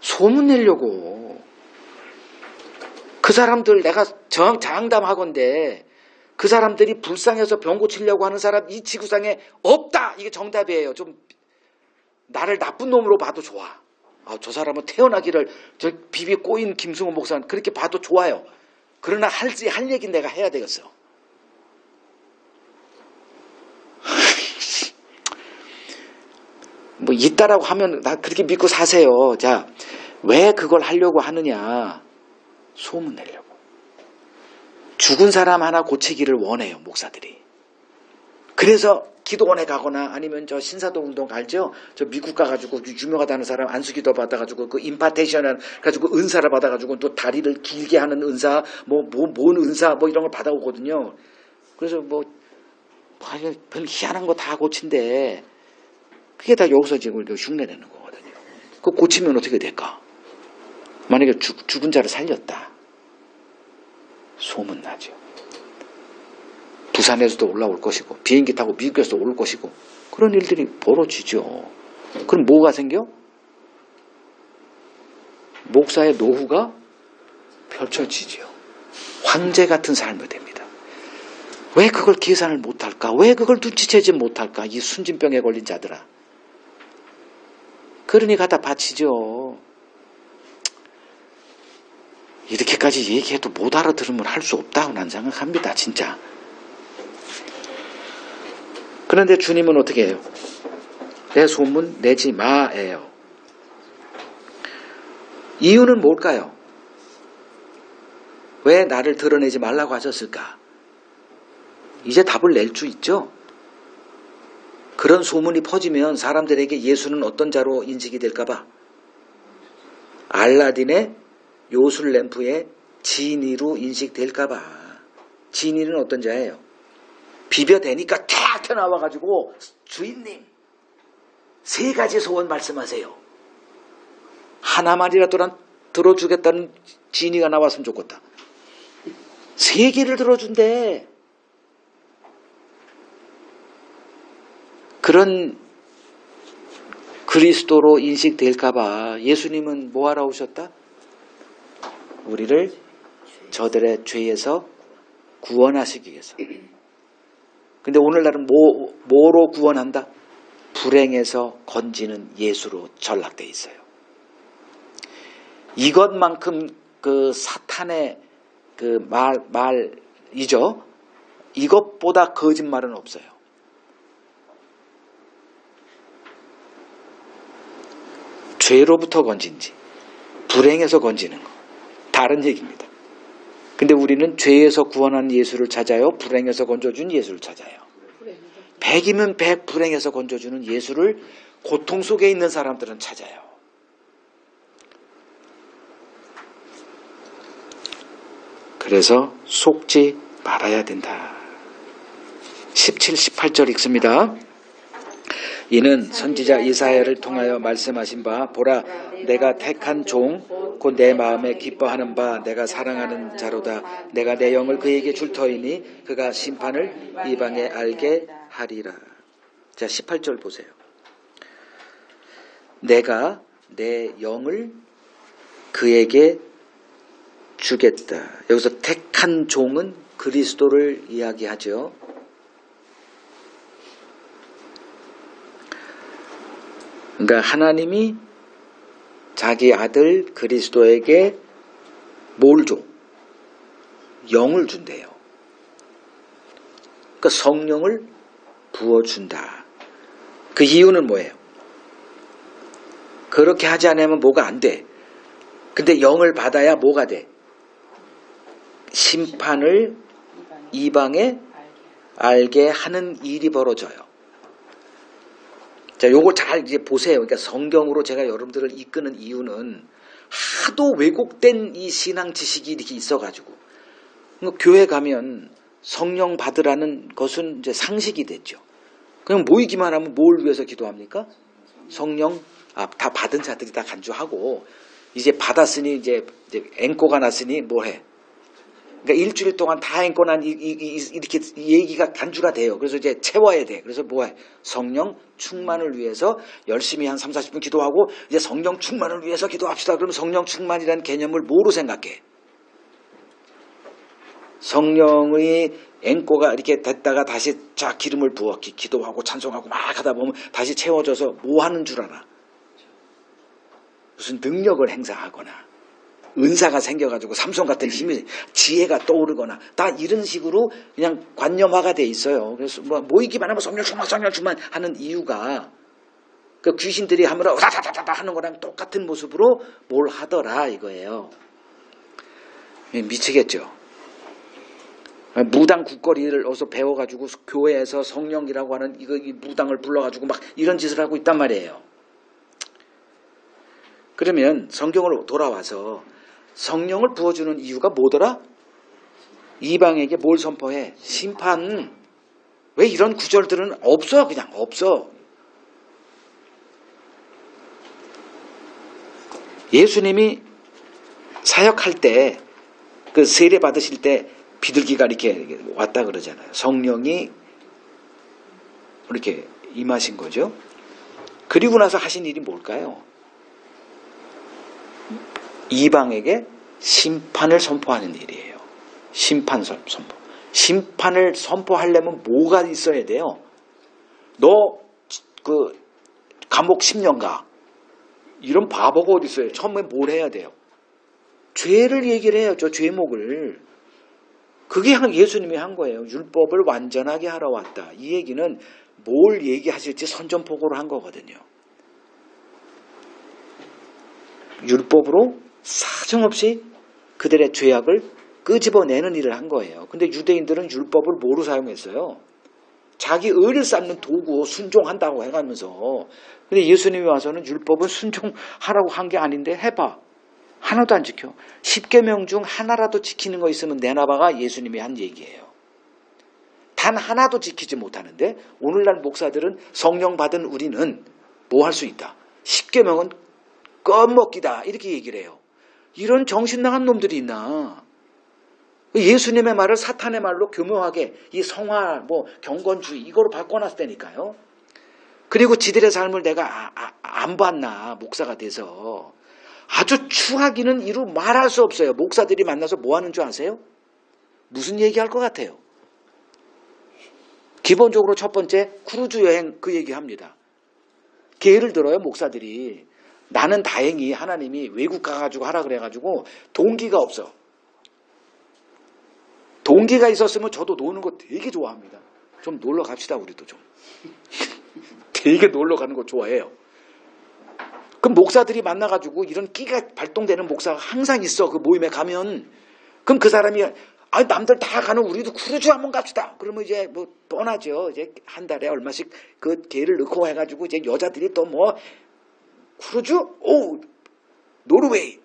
소문 내려고. 그 사람들 내가 장담하건대 그 사람들이 불쌍해서 병 고치려고 하는 사람 이 지구상에 없다. 이게 정답이에요. 좀 나를 나쁜 놈으로 봐도 좋아. 저 사람은 태어나기를 저 비비 꼬인 김승호 목사는 그렇게 봐도 좋아요. 그러나 할 얘기는 내가 해야 되겠어. 뭐 있다라고 하면 나 그렇게 믿고 사세요. 자, 왜 그걸 하려고 하느냐? 소문 내려고. 죽은 사람 하나 고치기를 원해요, 목사들이. 그래서 기도원에 가거나 아니면 저 신사동 운동 알죠? 저 미국 가가지고 유명하다는 사람 안수기도 받아가지고 그 임파테이션을 가지고 은사를 받아가지고 또 다리를 길게 하는 은사, 뭔 은사 뭐 이런 걸 받아오거든요. 그래서 별 희한한 거 다 고친데 그게 다 여기서 지금 흉내내는 거거든요. 그거 고치면 어떻게 될까? 만약에 죽은 자를 살렸다. 소문나죠. 부산에서도 올라올 것이고 비행기 타고 미국에서도 올 것이고 그런 일들이 벌어지죠. 그럼 뭐가 생겨? 목사의 노후가 펼쳐지죠. 황제 같은 삶이 됩니다. 왜 그걸 계산을 못할까? 왜 그걸 눈치채지 못할까? 이 순진병에 걸린 자들아. 그러니 갖다 바치죠. 이렇게까지 얘기해도 못 알아들으면 할 수 없다고 난 생각합니다. 진짜. 그런데 주님은 어떻게 해요? 내 소문 내지 마예요. 이유는 뭘까요? 왜 나를 드러내지 말라고 하셨을까? 이제 답을 낼 수 있죠? 그런 소문이 퍼지면 사람들에게 예수는 어떤 자로 인식이 될까봐 알라딘의 요술램프의 지니로 인식될까봐. 지니는 어떤 자예요? 비벼대니까 탁 튀어나와가지고 주인님 3가지 소원 말씀하세요. 하나만이라도 들어주겠다는 지니가 나왔으면 좋겠다. 3개를 들어준대. 그런 그리스도로 인식될까봐 예수님은 뭐하러 오셨다? 우리를 저들의 죄에서 구원하시기 위해서. 근데 오늘날은 뭐로 구원한다? 불행에서 건지는 예수로 전락되어 있어요. 이것만큼 그 사탄의 그 말이죠. 이것보다 거짓말은 없어요. 죄로부터 건진지 불행에서 건지는 거 다른 얘기입니다. 근데 우리는 죄에서 구원한 예수를 찾아요? 불행에서 건져준 예수를 찾아요? 100이면 100 불행에서 건져주는 예수를 고통 속에 있는 사람들은 찾아요. 그래서 속지 말아야 된다. 17, 18절 읽습니다. 이는 선지자 이사야를 통하여 말씀하신 바 보라 내가 택한 종 곧 내 마음에 기뻐하는 바 내가 사랑하는 자로다. 내가 내 영을 그에게 줄 터이니 그가 심판을 이방에 알게 하리라. 자 18절 보세요. 내가 내 영을 그에게 주겠다. 여기서 택한 종은 그리스도를 이야기하죠. 그러니까 하나님이 자기 아들 그리스도에게 뭘 줘? 영을 준대요. 그러니까 성령을 부어준다. 그 이유는 뭐예요? 그렇게 하지 않으면 뭐가 안 돼. 근데 영을 받아야 뭐가 돼? 심판을 이방에 알게 하는 일이 벌어져요. 자, 요거 잘 이제 보세요. 그러니까 성경으로 제가 여러분들을 이끄는 이유는 하도 왜곡된 이 신앙 지식이 이렇게 있어가지고 그러니까 교회 가면 성령 받으라는 것은 이제 상식이 됐죠. 그냥 모이기만 하면 뭘 위해서 기도합니까? 성령 다 받은 자들이 다 간주하고 이제 받았으니 이제 앵꼬가 났으니 뭐 해? 그러니까 일주일 동안 다 앵꼬 난 이렇게 얘기가 간주가 돼요. 그래서 이제 채워야 돼. 그래서 뭐 해? 성령 충만을 위해서 열심히 한 3, 40분 기도하고 이제 성령 충만을 위해서 기도합시다. 그러면 성령 충만이라는 개념을 뭐로 생각해? 성령의 앵꼬가 이렇게 됐다가 다시 자 기름을 부어 기도하고 찬송하고 막 하다 보면 다시 채워져서 뭐 하는 줄 알아? 무슨 능력을 행사하거나 은사가 생겨가지고 삼손 같은 힘이 지혜가 떠오르거나 다 이런 식으로 그냥 관념화가 돼 있어요. 그래서 모이기만 하면 성령 충만 하는 이유가 그 귀신들이 하면 다다다다 하는 거랑 똑같은 모습으로 뭘 하더라 이거예요. 미치겠죠. 무당 국거리를 어서 배워가지고 교회에서 성령이라고 하는 이 무당을 불러가지고 막 이런 짓을 하고 있단 말이에요. 그러면 성경으로 돌아와서 성령을 부어주는 이유가 뭐더라? 이방에게 뭘 선포해? 심판. 왜 이런 구절들은 없어? 그냥 없어. 예수님이 사역할 때, 그 세례 받으실 때 비둘기가 이렇게 왔다 그러잖아요. 성령이 이렇게 임하신 거죠. 그리고 나서 하신 일이 뭘까요? 이방에게 심판을 선포하는 일이에요. 심판 선포. 심판을 선포하려면 뭐가 있어야 돼요? 너 그 감옥 10년 가. 이런 바보가 어디 있어요? 처음에 뭘 해야 돼요? 죄를 얘기를 해야죠. 죄목을. 그게 예수님이 한 거예요. 율법을 완전하게 하러 왔다. 이 얘기는 뭘 얘기하실지 선전포고를 한 거거든요. 율법으로 사정없이 그들의 죄악을 끄집어내는 일을 한 거예요. 근데 유대인들은 율법을 뭐로 사용했어요? 자기 의를 쌓는 도구 순종한다고 해가면서. 근데 예수님이 와서는 율법은 순종하라고 한 게 아닌데 해봐. 하나도 안 지켜. 10계명 중 하나라도 지키는 거 있으면 내놔봐가 예수님이 한 얘기예요. 단 하나도 지키지 못하는데 오늘날 목사들은 성령 받은 우리는 뭐 할 수 있다. 10계명은 껌먹기다. 이렇게 얘기를 해요. 이런 정신 나간 놈들이 있나. 예수님의 말을 사탄의 말로 교묘하게 이 성화, 경건주의 이거로 바꿔놨다니까요. 그리고 지들의 삶을 내가 안 봤나 목사가 돼서. 아주 추하기는 이루 말할 수 없어요. 목사들이 만나서 뭐 하는 줄 아세요? 무슨 얘기할 것 같아요? 기본적으로 첫 번째 크루즈 여행 그 얘기합니다. 예를 들어요. 목사들이 나는 다행히 하나님이 외국 가가지고 하라 그래가지고 동기가 없어. 동기가 있었으면 저도 노는 거 되게 좋아합니다. 좀 놀러 갑시다 우리도 좀. 되게 놀러 가는 거 좋아해요. 그럼 목사들이 만나가지고 이런 끼가 발동되는 목사가 항상 있어. 그 모임에 가면. 그럼 그 사람이 남들 다 가는 우리도 크루즈 한번 갑시다. 그러면 이제 뻔하죠. 이제 한 달에 얼마씩 그 개를 넣고 해가지고 이제 여자들이 또 크루즈? 노르웨이.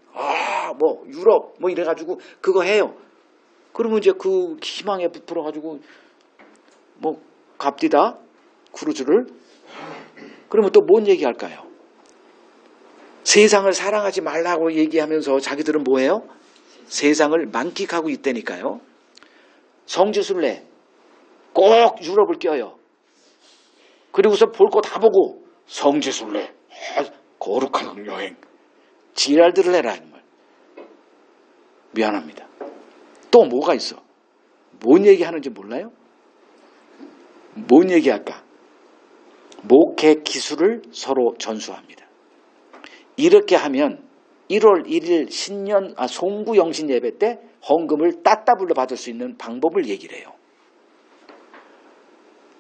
유럽 이래가지고 그거 해요. 그러면 이제 그 희망에 부풀어가지고 갑디다. 크루즈를. 그러면 또 뭔 얘기할까요? 세상을 사랑하지 말라고 얘기하면서 자기들은 뭐예요? 세상을 만끽하고 있다니까요. 성지순례 꼭 유럽을 껴요. 그리고서 볼 거 다 보고 성지순례 거룩한 여행 지랄들을 해라 정말. 미안합니다. 또 뭐가 있어? 뭔 얘기하는지 몰라요? 뭔 얘기할까? 목회 기술을 서로 전수합니다. 이렇게 하면 1월 1일 송구영신 예배 때 헌금을 따따블로 받을 수 있는 방법을 얘기를 해요.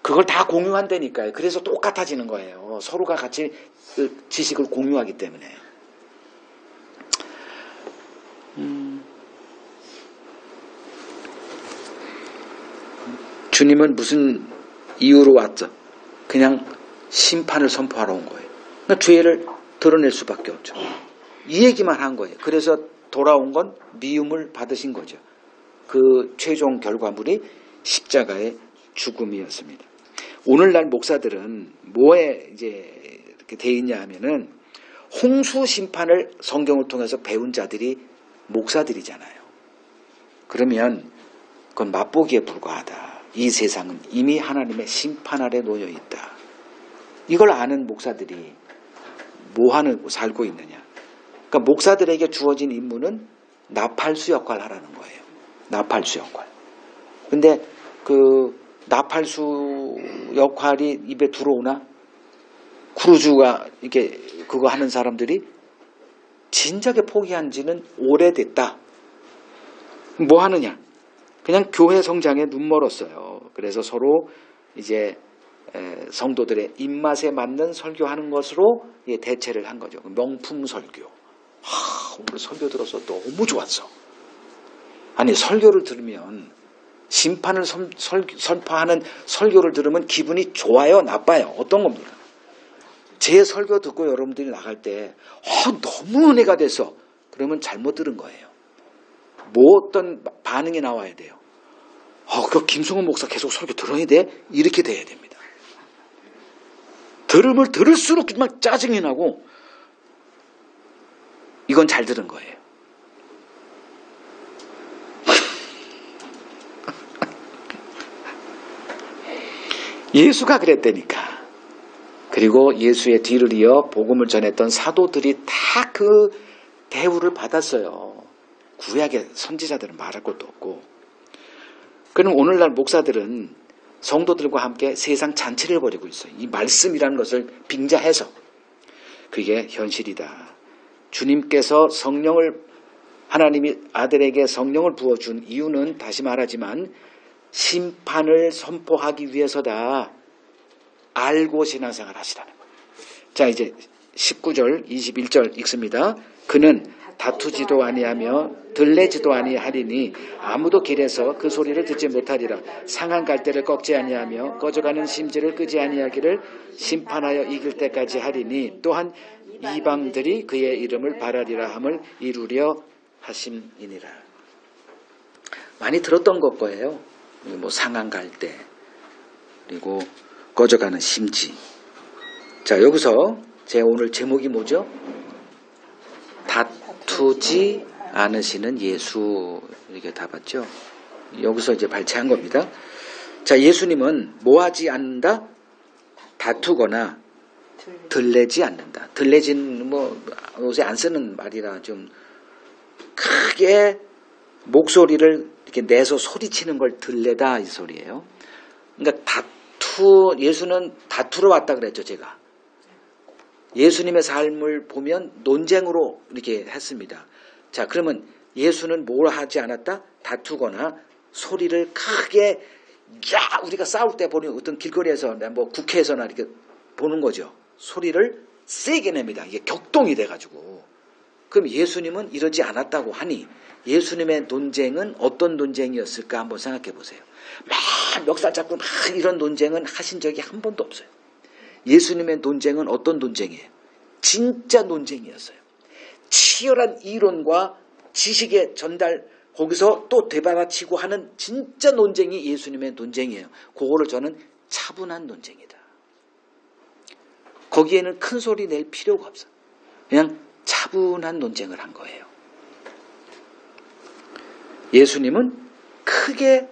그걸 다 공유한다니까요. 그래서 똑같아지는 거예요. 서로가 같이 지식을 공유하기 때문에. 주님은 무슨 이유로 왔죠? 그냥 심판을 선포하러 온 거예요. 그러니까 죄를 드러낼 수밖에 없죠. 이 얘기만 한 거예요. 그래서 돌아온 건 미움을 받으신 거죠. 그 최종 결과물이 십자가의 죽음이었습니다. 오늘날 목사들은 뭐에 이제 이렇게 돼 있냐 하면은 홍수 심판을 성경을 통해서 배운 자들이 목사들이잖아요. 그러면 그건 맛보기에 불과하다. 이 세상은 이미 하나님의 심판 아래 놓여 있다. 이걸 아는 목사들이 뭐 하는 살고 있느냐. 그러니까 목사들에게 주어진 임무는 나팔수 역할을 하라는 거예요. 나팔수 역할. 근데 그 나팔수 역할이 입에 들어오나? 크루즈가 이렇게 그거 하는 사람들이 진작에 포기한 지는 오래됐다. 뭐 하느냐? 그냥 교회 성장에 눈멀었어요. 그래서 서로 이제 성도들의 입맛에 맞는 설교하는 것으로 대체를 한 거죠. 명품 설교. 오늘 설교 들어서 너무 좋았어. 아니 설교를 들으면 심판을 선포하는 설교를 들으면 기분이 좋아요, 나빠요? 어떤 겁니까? 제 설교 듣고 여러분들이 나갈 때 너무 은혜가 돼서 그러면 잘못 들은 거예요. 뭐 어떤 반응이 나와야 돼요? 그 김성훈 목사 계속 설교 들어야 돼? 이렇게 돼야 됩니다. 들으면 들을수록 막 짜증이 나고 이건 잘 들은 거예요. 예수가 그랬다니까. 그리고 예수의 뒤를 이어 복음을 전했던 사도들이 다 그 대우를 받았어요. 구약의 선지자들은 말할 것도 없고. 그럼 오늘날 목사들은 성도들과 함께 세상 잔치를 벌이고 있어요. 이 말씀이라는 것을 빙자해서. 그게 현실이다. 주님께서 하나님이 아들에게 성령을 부어준 이유는 다시 말하지만 심판을 선포하기 위해서다. 알고 신앙생활 하시라는 거예요. 자, 이제 19절, 21절 읽습니다. 그는 다투지도 아니하며 들레지도 아니하리니 아무도 길에서 그 소리를 듣지 못하리라. 상한 갈대를 꺾지 아니하며 꺼져가는 심지를 끄지 아니하기를 심판하여 이길 때까지 하리니 또한 이방들이 그의 이름을 바라리라 함을 이루려 하심이니라. 많이 들었던 것 거예요. 뭐 상한 갈대, 그리고 꺼져가는 심지. 자, 여기서 제 오늘 제목이 뭐죠? 다투지 않으시는 예수. 이렇게 다 봤죠? 여기서 이제 발췌한 겁니다. 자, 예수님은 뭐 하지 않는다? 다투거나 들레지 않는다. 들레지는 뭐 요새 안 쓰는 말이라 좀 크게 목소리를 이렇게 내서 소리치는 걸 들레다 이 소리예요. 그러니까 예수는 다투러 왔다 그랬죠, 제가. 예수님의 삶을 보면 논쟁으로 이렇게 했습니다. 자, 그러면 예수는 뭘 하지 않았다? 다투거나 소리를 크게, 우리가 싸울 때 보는 어떤 길거리에서, 뭐 국회에서나 이렇게 보는 거죠. 소리를 세게 냅니다. 이게 격동이 돼가지고. 그럼 예수님은 이러지 않았다고 하니 예수님의 논쟁은 어떤 논쟁이었을까 한번 생각해 보세요. 막 멱살 잡고 막 이런 논쟁은 하신 적이 한 번도 없어요. 예수님의 논쟁은 어떤 논쟁이에요? 진짜 논쟁이었어요. 치열한 이론과 지식의 전달, 거기서 또 되받아치고 하는 진짜 논쟁이 예수님의 논쟁이에요. 그거를 저는 차분한 논쟁이다. 거기에는 큰 소리 낼 필요가 없어요. 그냥 차분한 논쟁을 한 거예요. 예수님은 크게,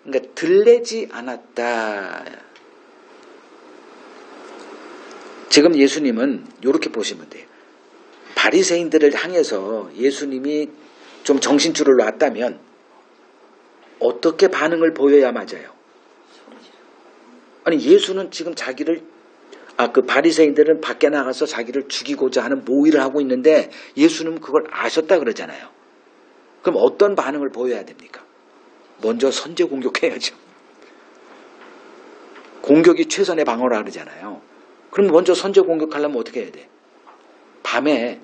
그러니까 들레지 않았다. 지금 예수님은 이렇게 보시면 돼요. 바리새인들을 향해서 예수님이 좀 정신줄을 놨다면 어떻게 반응을 보여야 맞아요? 아니, 예수는 지금 그 바리새인들은 밖에 나가서 자기를 죽이고자 하는 모의를 하고 있는데 예수님은 그걸 아셨다 그러잖아요. 그럼 어떤 반응을 보여야 됩니까? 먼저 선제 공격해야죠. 공격이 최선의 방어라 그러잖아요. 그럼 먼저 선제 공격하려면 어떻게 해야 돼? 밤에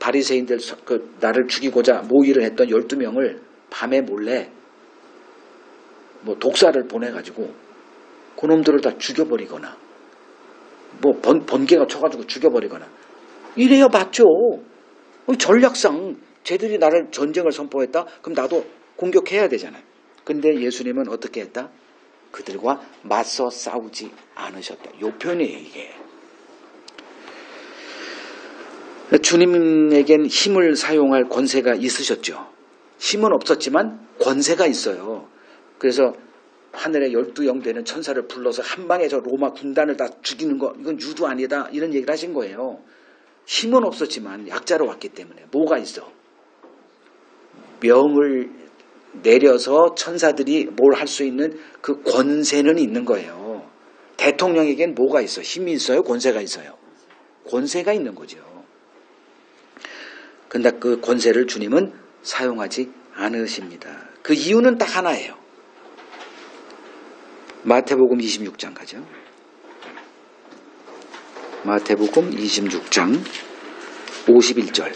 바리새인들 나를 죽이고자 모의를 했던 12명을 밤에 몰래 뭐 독사를 보내가지고 그놈들을 다 죽여버리거나 뭐 번개가 쳐가지고 죽여버리거나 이래야 맞죠. 전략상 쟤들이 나를 전쟁을 선포했다? 그럼 나도 공격해야 되잖아요. 근데 예수님은 어떻게 했다? 그들과 맞서 싸우지 않으셨다. 요 표현이에요, 이게. 주님에겐 힘을 사용할 권세가 있으셨죠. 힘은 없었지만 권세가 있어요. 그래서 하늘에 12영 되는 천사를 불러서 한 방에 저 로마 군단을 다 죽이는 거, 이건 유도 아니다, 이런 얘기를 하신 거예요. 힘은 없었지만 약자로 왔기 때문에 뭐가 있어? 명을 내려서 천사들이 뭘 할 수 있는 그 권세는 있는 거예요. 대통령에겐 뭐가 있어? 힘이 있어요? 권세가 있어요? 권세가 있는 거죠. 근데 그 권세를 주님은 사용하지 않으십니다. 그 이유는 딱 하나예요. 마태복음 26장 가죠. 마태복음 26장 51절.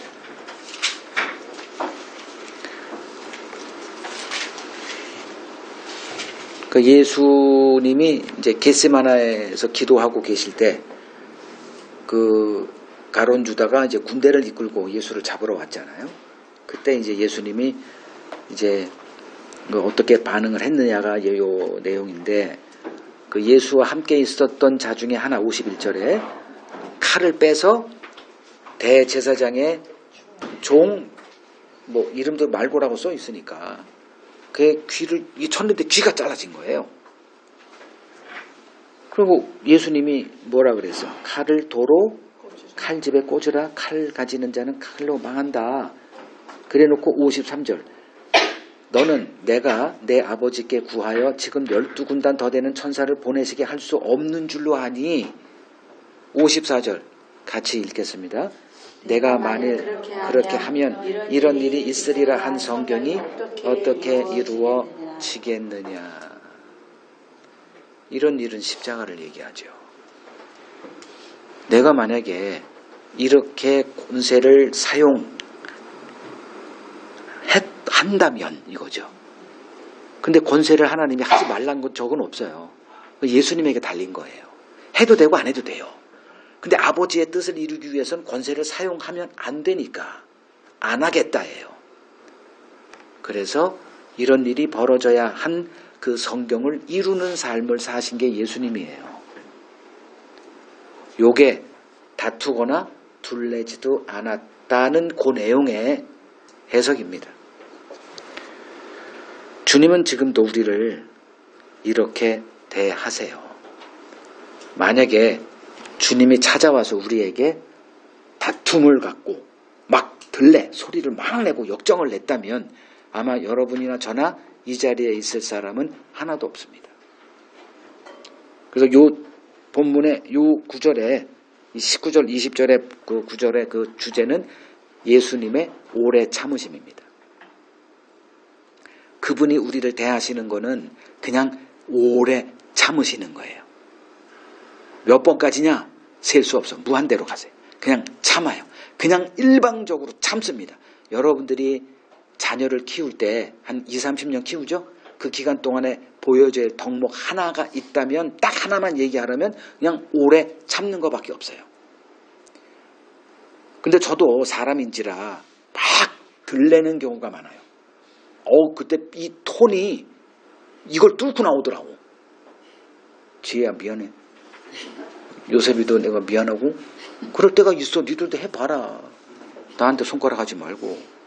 그 예수님이 이제 겟세마나에서 기도하고 계실 때 그 가룟 유다가 이제 군대를 이끌고 예수를 잡으러 왔잖아요. 그때 이제 예수님이 이제 어떻게 반응을 했느냐가 요 내용인데, 그 예수와 함께 있었던 자 중에 하나 51절에 칼을 빼서 대제사장의 종 뭐 이름도 말고라고 써 있으니까 그 귀를 쳤는데 귀가 잘라진 거예요. 그리고 예수님이 뭐라 그랬어? 칼을 도로 칼집에 꽂으라. 칼 가지는 자는 칼로 망한다. 그래놓고 53절 너는 내가 내 아버지께 구하여 지금 12군단 더 되는 천사를 보내시게 할 수 없는 줄로 아니. 54절 같이 읽겠습니다. 내가 만일 그렇게 하면 이런 일이 있으리라 한 성경이 어떻게 이루어지겠느냐. 이런 일은 십자가를 얘기하죠. 내가 만약에 이렇게 권세를 사용한다면 이거죠. 근데 권세를 하나님이 하지 말라는 건 적은 없어요. 예수님에게 달린 거예요. 해도 되고 안 해도 돼요. 근데 아버지의 뜻을 이루기 위해서는 권세를 사용하면 안 되니까 안 하겠다예요. 그래서 이런 일이 벌어져야 한 그 성경을 이루는 삶을 사신 게 예수님이에요. 요게 다투거나 둘레지도 않았다는 그 내용의 해석입니다. 주님은 지금도 우리를 이렇게 대하세요. 만약에 주님이 찾아와서 우리에게 다툼을 갖고 막 소리를 막 내고 역정을 냈다면 아마 여러분이나 저나 이 자리에 있을 사람은 하나도 없습니다. 그래서 요 본문의 요 구절에 19절 20절의 그 구절의 그 주제는 예수님의 오래 참으심입니다. 그분이 우리를 대하시는 거는 그냥 오래 참으시는 거예요. 몇 번까지냐? 셀 수 없어. 무한대로 가세요. 그냥 참아요. 그냥 일방적으로 참습니다. 여러분들이 자녀를 키울 때 한 20-30년 키우죠? 그 기간 동안에 보여줘야 할 덕목 하나가 있다면 딱 하나만 얘기하려면 그냥 오래 참는 것밖에 없어요. 근데 저도 사람인지라 막 들레는 경우가 많아요. 그때 이 톤이 이걸 뚫고 나오더라고. 지혜야 미안해. 요셉이도 내가 미안하고 그럴 때가 있어. 니들도 해봐라. 나한테 손가락 하지 말고.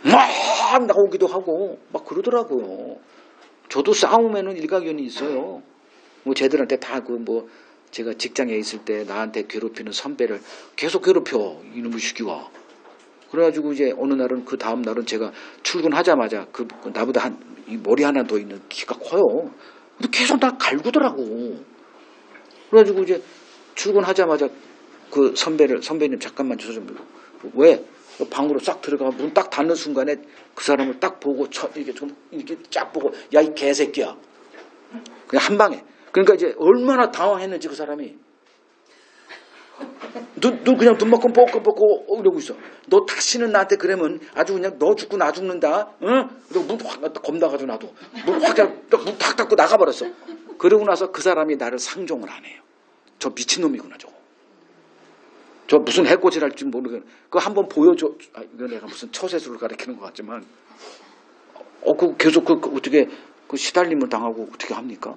막 나오기도 하고 막 그러더라고요. 저도 싸움에는 일가견이 있어요. 뭐 쟤들한테 다 제가 직장에 있을 때 나한테 괴롭히는 선배를 계속 괴롭혀 이놈의 시기가. 그래가지고 이제 어느 날은 그 다음 날은 제가 출근하자마자 그 나보다 이 머리 하나 더 있는 키가 커요. 근데 계속 나 갈구더라고. 그래가지고 이제 출근하자마자 그 선배님 잠깐만 주소 좀. 왜? 방으로 싹 들어가 문 딱 닫는 순간에 그 사람을 딱 보고 이렇게 쫙 보고 야 이 개새끼야. 그냥 한 방에. 그러니까 이제 얼마나 당황했는지 그 사람이. 눈 그냥 눈 먹고 뻑뻑 이러고 있어. 너 다시는 나한테 그러면 아주 그냥 너 죽고 나 죽는다. 응? 그리고 문 확 겁나가지고 나도 문 탁 닫고 나가버렸어. 그러고 나서 그 사람이 나를 상종을 안 해요. 저 미친놈이구나 저거. 저 무슨 해코지를 할지 모르겠네. 그거 한번 보여줘. 이거 내가 무슨 처세술을 가르치는 것 같지만, 그 계속 어떻게 시달림을 당하고 어떻게 합니까?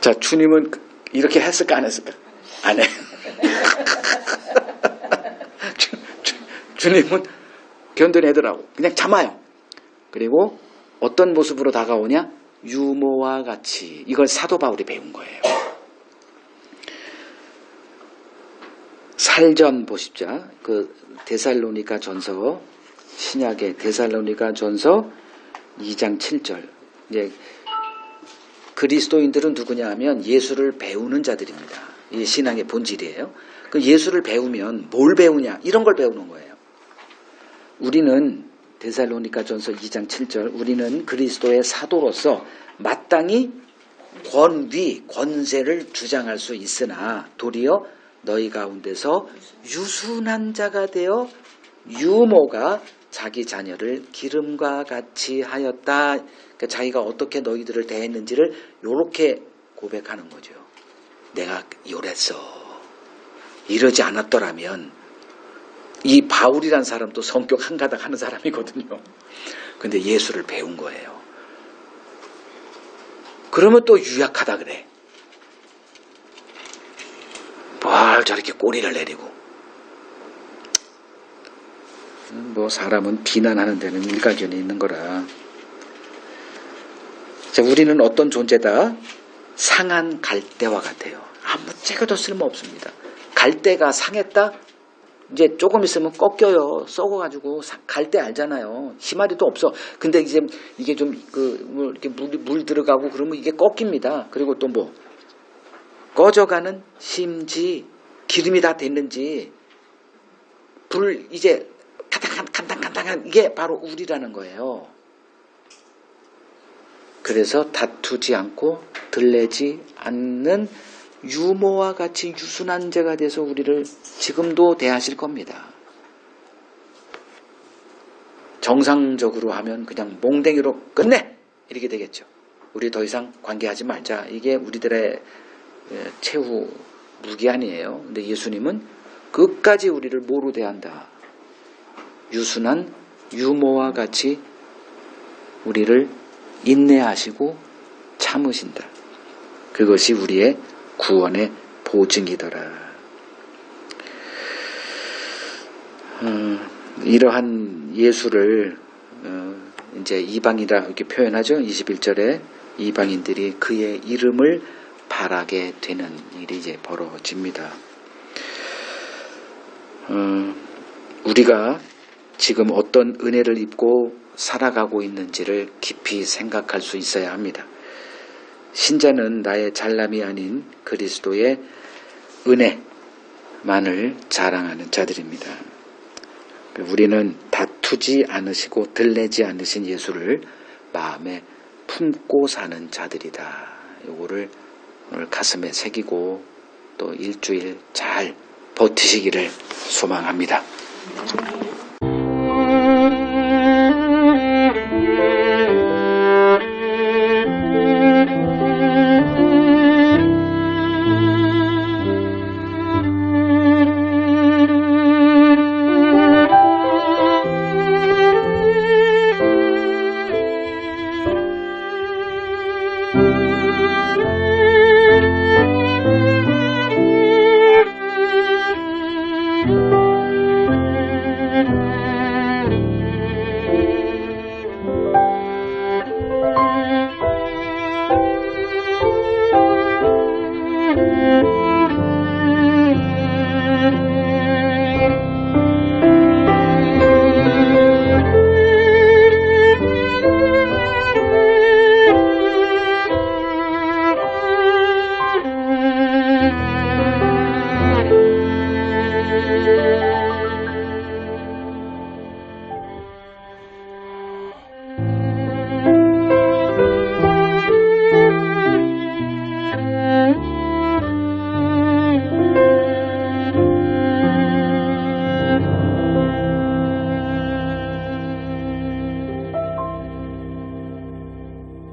자, 주님은 이렇게 했을까 안 했을까? 안 해. 주님은 견뎌내더라고. 그냥 참아요. 그리고 어떤 모습으로 다가오냐? 유모와 같이. 이걸 사도 바울이 배운 거예요. 살전 보십자. 그 데살로니가 전서, 신약의 데살로니가 전서 2장 7절. 이제 그리스도인들은 누구냐 하면 예수를 배우는 자들입니다. 이 신앙의 본질이에요. 그 예수를 배우면 뭘 배우냐? 이런 걸 배우는 거예요. 우리는 데살로니가 전서 2장 7절 우리는 그리스도의 사도로서 마땅히 권위, 권세를 주장할 수 있으나 도리어 너희 가운데서 유순한 자가 되어 유모가 자기 자녀를 기름과 같이 하였다. 그러니까 자기가 어떻게 너희들을 대했는지를 이렇게 고백하는 거죠. 내가 이랬어. 이러지 않았더라면 이 바울이란 사람도 성격 한가닥 하는 사람이거든요. 근데 예수를 배운 거예요. 그러면 또 유약하다 그래. 뭘 저렇게 꼬리를 내리고. 뭐 사람은 비난하는 데는 일가견이 있는 거라. 자, 우리는 어떤 존재다? 상한 갈대와 같아요. 아무 짝에도 쓸모없습니다. 갈대가 상했다? 이제 조금 있으면 꺾여요. 썩어가지고 갈대 알잖아요. 희마리도 없어. 근데 이제 이게 좀 뭐 이렇게 물 들어가고 그러면 이게 꺾입니다. 그리고 또 뭐 꺼져가는 심지 기름이 다 됐는지 불 이제 간당간당한 이게 바로 우리라는 거예요. 그래서 다투지 않고 들레지 않는 유모와 같이 유순한 자가 돼서 우리를 지금도 대하실 겁니다. 정상적으로 하면 그냥 몽댕이로 끝내! 이렇게 되겠죠. 우리 더 이상 관계하지 말자. 이게 우리들의 최후 무기 아니에요. 근데 예수님은 끝까지 우리를 뭐로 대한다? 유순한 유모와 같이 우리를 인내하시고 참으신다. 그것이 우리의 구원의 보증이더라. 이러한 예수를 이제 이방이라 이렇게 표현하죠. 21절에 이방인들이 그의 이름을 바라게 되는 일이 이제 벌어집니다. 우리가 지금 어떤 은혜를 입고 살아가고 있는지를 깊이 생각할 수 있어야 합니다. 신자는 나의 잘남이 아닌 그리스도의 은혜만을 자랑하는 자들입니다. 우리는 다투지 않으시고 들레지 않으신 예수를 마음에 품고 사는 자들이다. 요거를 오늘 가슴에 새기고 또 일주일 잘 버티시기를 소망합니다.